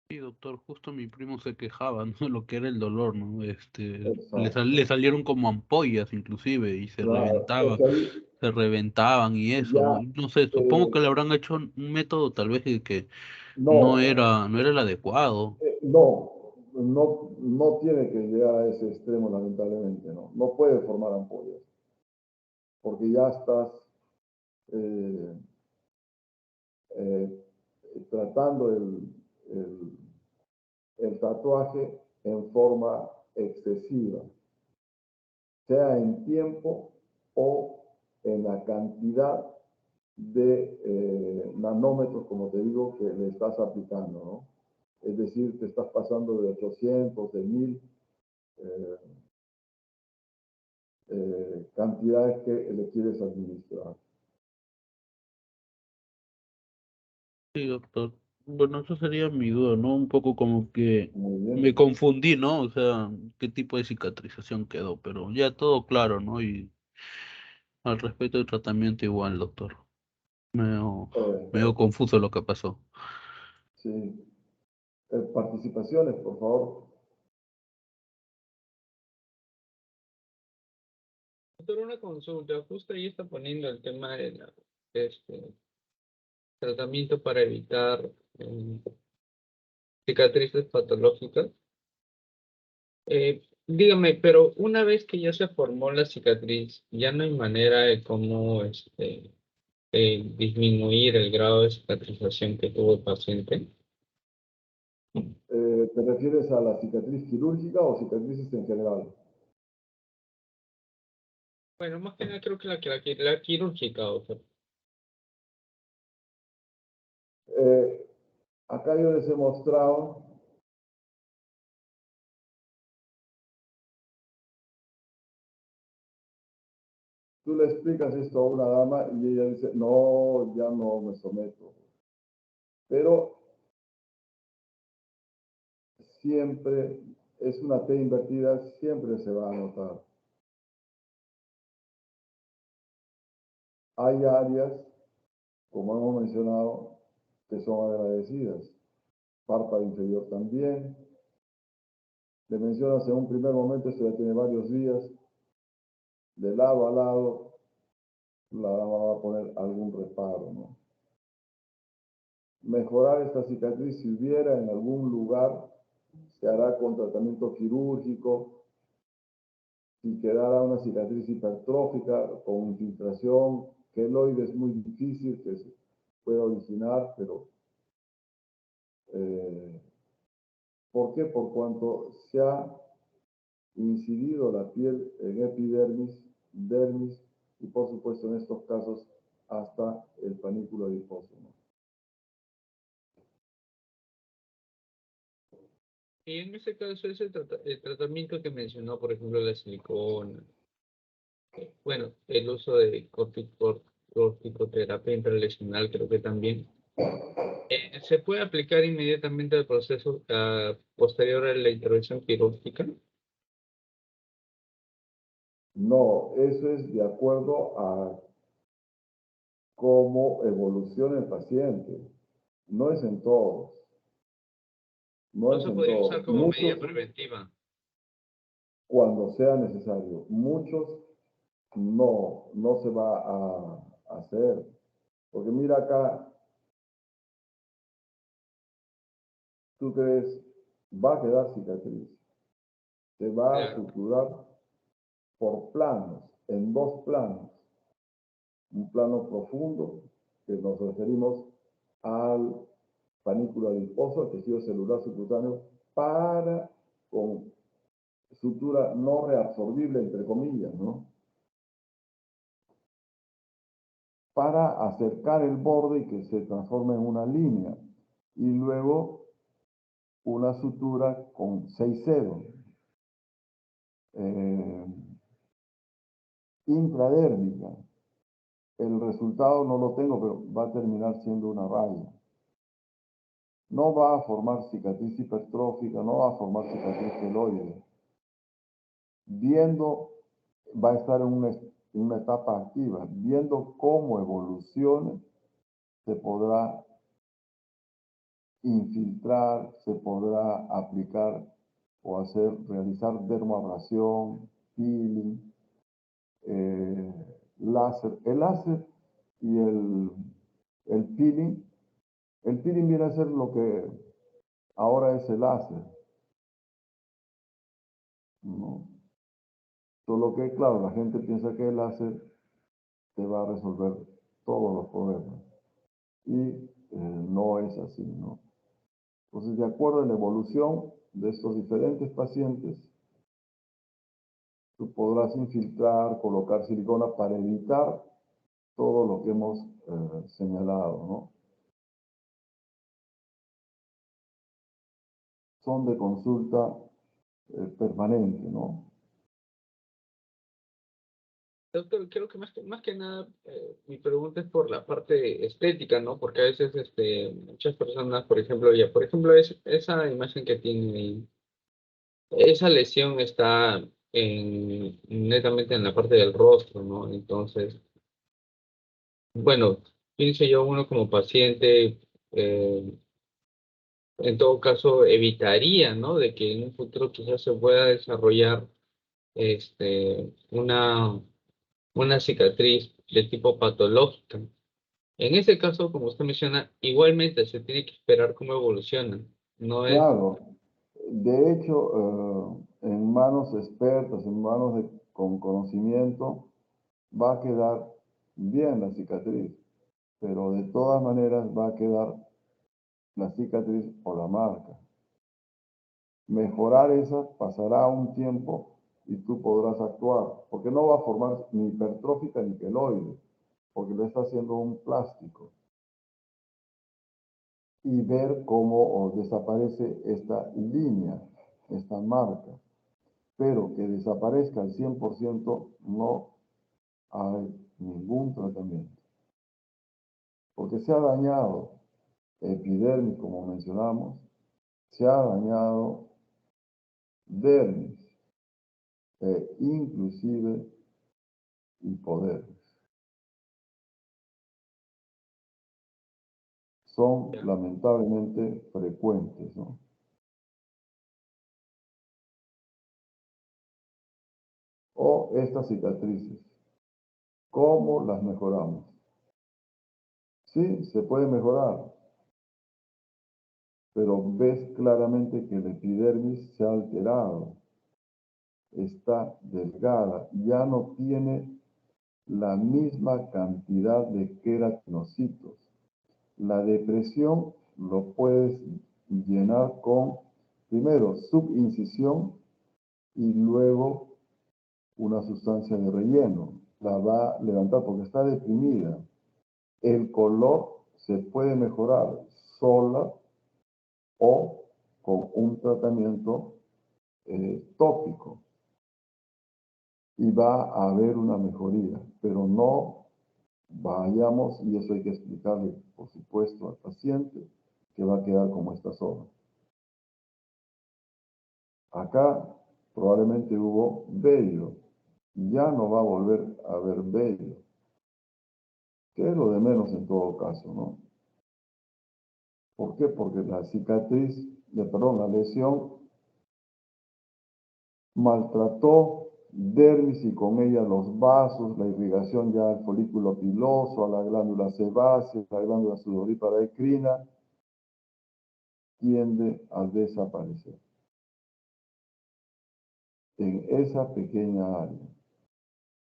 Sí, doctor, justo mi primo se quejaba, ¿no? De lo que era el dolor, ¿no? Exacto. Le salieron como ampollas inclusive y Claro, es que ahí se reventaban y eso, ¿no? ya Y no sé, supongo que le habrán hecho un método tal vez que no, no era el adecuado. no tiene que llegar a ese extremo, lamentablemente, ¿no? No puede formar ampollas, porque ya estás eh, eh, tratando el tatuaje en forma excesiva, sea en tiempo o en la cantidad de nanómetros, como te digo, que le estás aplicando, ¿no? Es decir, te estás pasando de 800, de 1000 eh, cantidades que le quieres administrar. Sí, doctor. Bueno, eso sería mi duda, ¿no? Un poco como que Muy me bien. confundí, ¿no? O sea, qué tipo de cicatrización quedó, pero ya todo claro, ¿no? Y al respecto del tratamiento igual, doctor. Medio, Eh, medio confuso lo que pasó. sí. Participaciones, por favor. Doctor, una consulta. Justo ahí está poniendo el tema de este tratamiento para evitar cicatrices patológicas. Dígame, pero una vez que ya se formó la cicatriz, ya no hay manera de cómo disminuir el grado de cicatrización que tuvo el paciente. ¿Te refieres a la cicatriz quirúrgica o cicatrices en general? Bueno, más que nada creo que la quirúrgica, doctor. Eh, Acá yo les he mostrado, tú le explicas esto a una dama y ella dice, no, ya no me someto. Pero siempre es una T invertida, siempre se va a notar. Hay áreas, como hemos mencionado, que son agradecidas. Párpado inferior también. Le mencionas en un primer momento, esto ya tiene varios días, de lado a lado, la dama va a poner algún reparo, ¿no? Mejorar esta cicatriz, si hubiera en algún lugar, se hará con tratamiento quirúrgico. Si quedara una cicatriz hipertrófica con infiltración queloide, es muy difícil que se pueda originar, pero ¿por qué? Por cuanto se ha incidido la piel en epidermis, dermis y por supuesto en estos casos hasta el panículo adiposo, ¿no? Y en ese caso es el tratamiento que mencionó, por ejemplo, la silicona. Bueno, el uso de corticoterapia intralesional creo que también. ¿Se puede aplicar inmediatamente al proceso posterior a la intervención quirúrgica? No, eso es de acuerdo a cómo evoluciona el paciente. No es en todos, no No es se en podría usar todos. como Muchos medida preventiva. cuando sea necesario. Muchos no se va a hacer. Porque mira acá, tú crees, va a quedar cicatriz. Se va a Claro. suturar por planos, en dos planos. Un plano profundo, que nos referimos al panículo adiposo, al tejido celular subcutáneo, para, con sutura no reabsorbible, entre comillas, ¿no? Para acercar el borde y que se transforme en una línea. Y luego una sutura con 6 dedos. intradérmica. El resultado no lo tengo, pero va a terminar siendo una raya. No va a formar cicatriz hipertrófica, no va a formar cicatriz queloide. Viendo, va a estar en una etapa activa. Viendo cómo evolucione, se podrá infiltrar, se podrá aplicar o realizar dermoabrasión, peeling, láser. El láser y el peeling viene a ser lo que ahora es el láser, ¿no? Solo que, claro, la gente piensa que el láser te va a resolver todos los problemas. Y no es así, ¿no? Entonces, de acuerdo a la evolución de estos diferentes pacientes, tú podrás infiltrar, colocar silicona para evitar todo lo que hemos señalado, ¿no? Son de consulta permanente, ¿no? Doctor, creo que más que nada mi pregunta es por la parte estética, ¿no? Porque a veces muchas personas, por ejemplo, esa imagen que tiene, esa lesión está netamente en la parte del rostro, ¿no? Entonces, bueno, pienso yo, uno como paciente, en todo caso, evitaría, ¿no? De que en un futuro quizás se pueda desarrollar una cicatriz de tipo patológica. En ese caso, como usted menciona, igualmente se tiene que esperar cómo evoluciona. No es, Claro, de hecho, en manos expertas, en manos con conocimiento, va a quedar bien la cicatriz, pero de todas maneras va a quedar la cicatriz o la marca. Mejorar esa pasará un tiempo y tú podrás actuar, porque no va a formar ni hipertrófica ni queloide, porque lo está haciendo un plástico. Y ver cómo desaparece esta línea, esta marca. Pero que desaparezca al 100% no hay ningún tratamiento. Porque se ha dañado epidermis, como mencionamos, se ha dañado dermis, inclusive hipodermis. Son lamentablemente frecuentes, ¿no? O estas cicatrices, ¿cómo las mejoramos? Sí, se puede mejorar, pero ves claramente que la epidermis se ha alterado, está delgada, ya no tiene la misma cantidad de queratinocitos. La depresión lo puedes llenar con, primero, subincisión y luego una sustancia de relleno. La va a levantar porque está deprimida. El color se puede mejorar sola o con un tratamiento tópico. Y va a haber una mejoría, pero no vayamos, y eso hay que explicarle, por supuesto, al paciente, que va a quedar como esta zona. Acá probablemente hubo vello, ya no va a volver a haber vello, que es lo de menos en todo caso, ¿no? ¿Por qué? Porque la la lesión maltrató dermis y con ella los vasos, la irrigación ya al folículo piloso, a la glándula sebácea, la glándula sudorípara endocrina, tiende a desaparecer en esa pequeña área.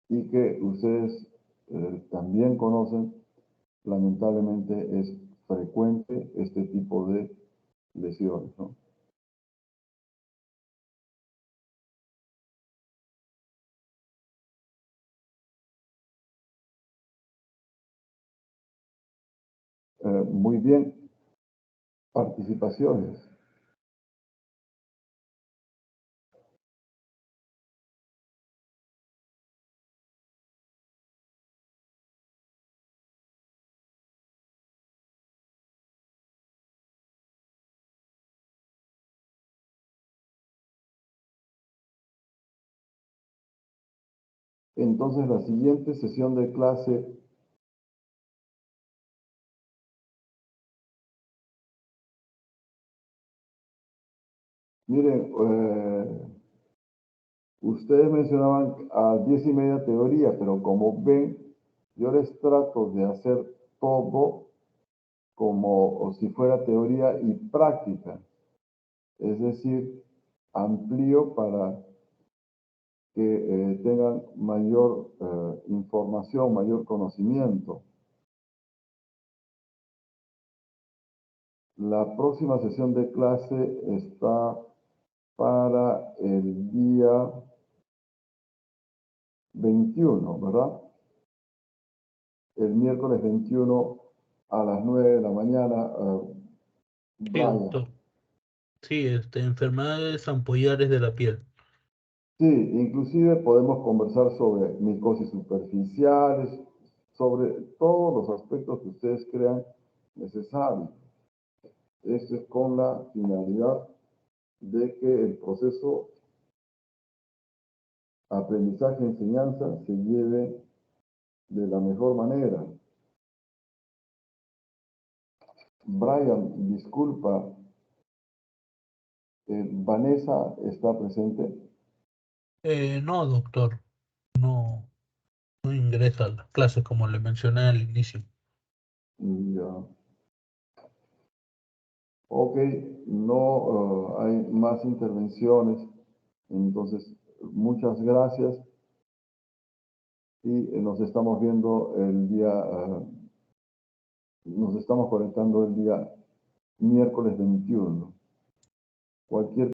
Y que ustedes también conocen, lamentablemente es frecuente este tipo de lesiones, ¿no? Muy bien, participaciones. Entonces, la siguiente sesión de clase miren, ustedes mencionaban a 10:30 teoría, pero como ven, yo les trato de hacer todo como si fuera teoría y práctica. Es decir, amplío para que tengan mayor información, mayor conocimiento. La próxima sesión de clase está para el día 21, ¿verdad? El miércoles 21 a las 9 de la mañana. Sí, Brian. doctor. Sí, enfermedades ampollares de la piel. Sí, inclusive podemos conversar sobre micosis superficiales, sobre todos los aspectos que ustedes crean necesarios. Esto es con la finalidad de que el proceso aprendizaje-enseñanza se lleve de la mejor manera. Brian, disculpa, Vanessa está presente. No, doctor, no, no ingresa a las clases como le mencioné al inicio. Ya. Ok, no hay más intervenciones. Entonces, muchas gracias y nos estamos viendo el día, nos estamos conectando el día miércoles 21. Cualquier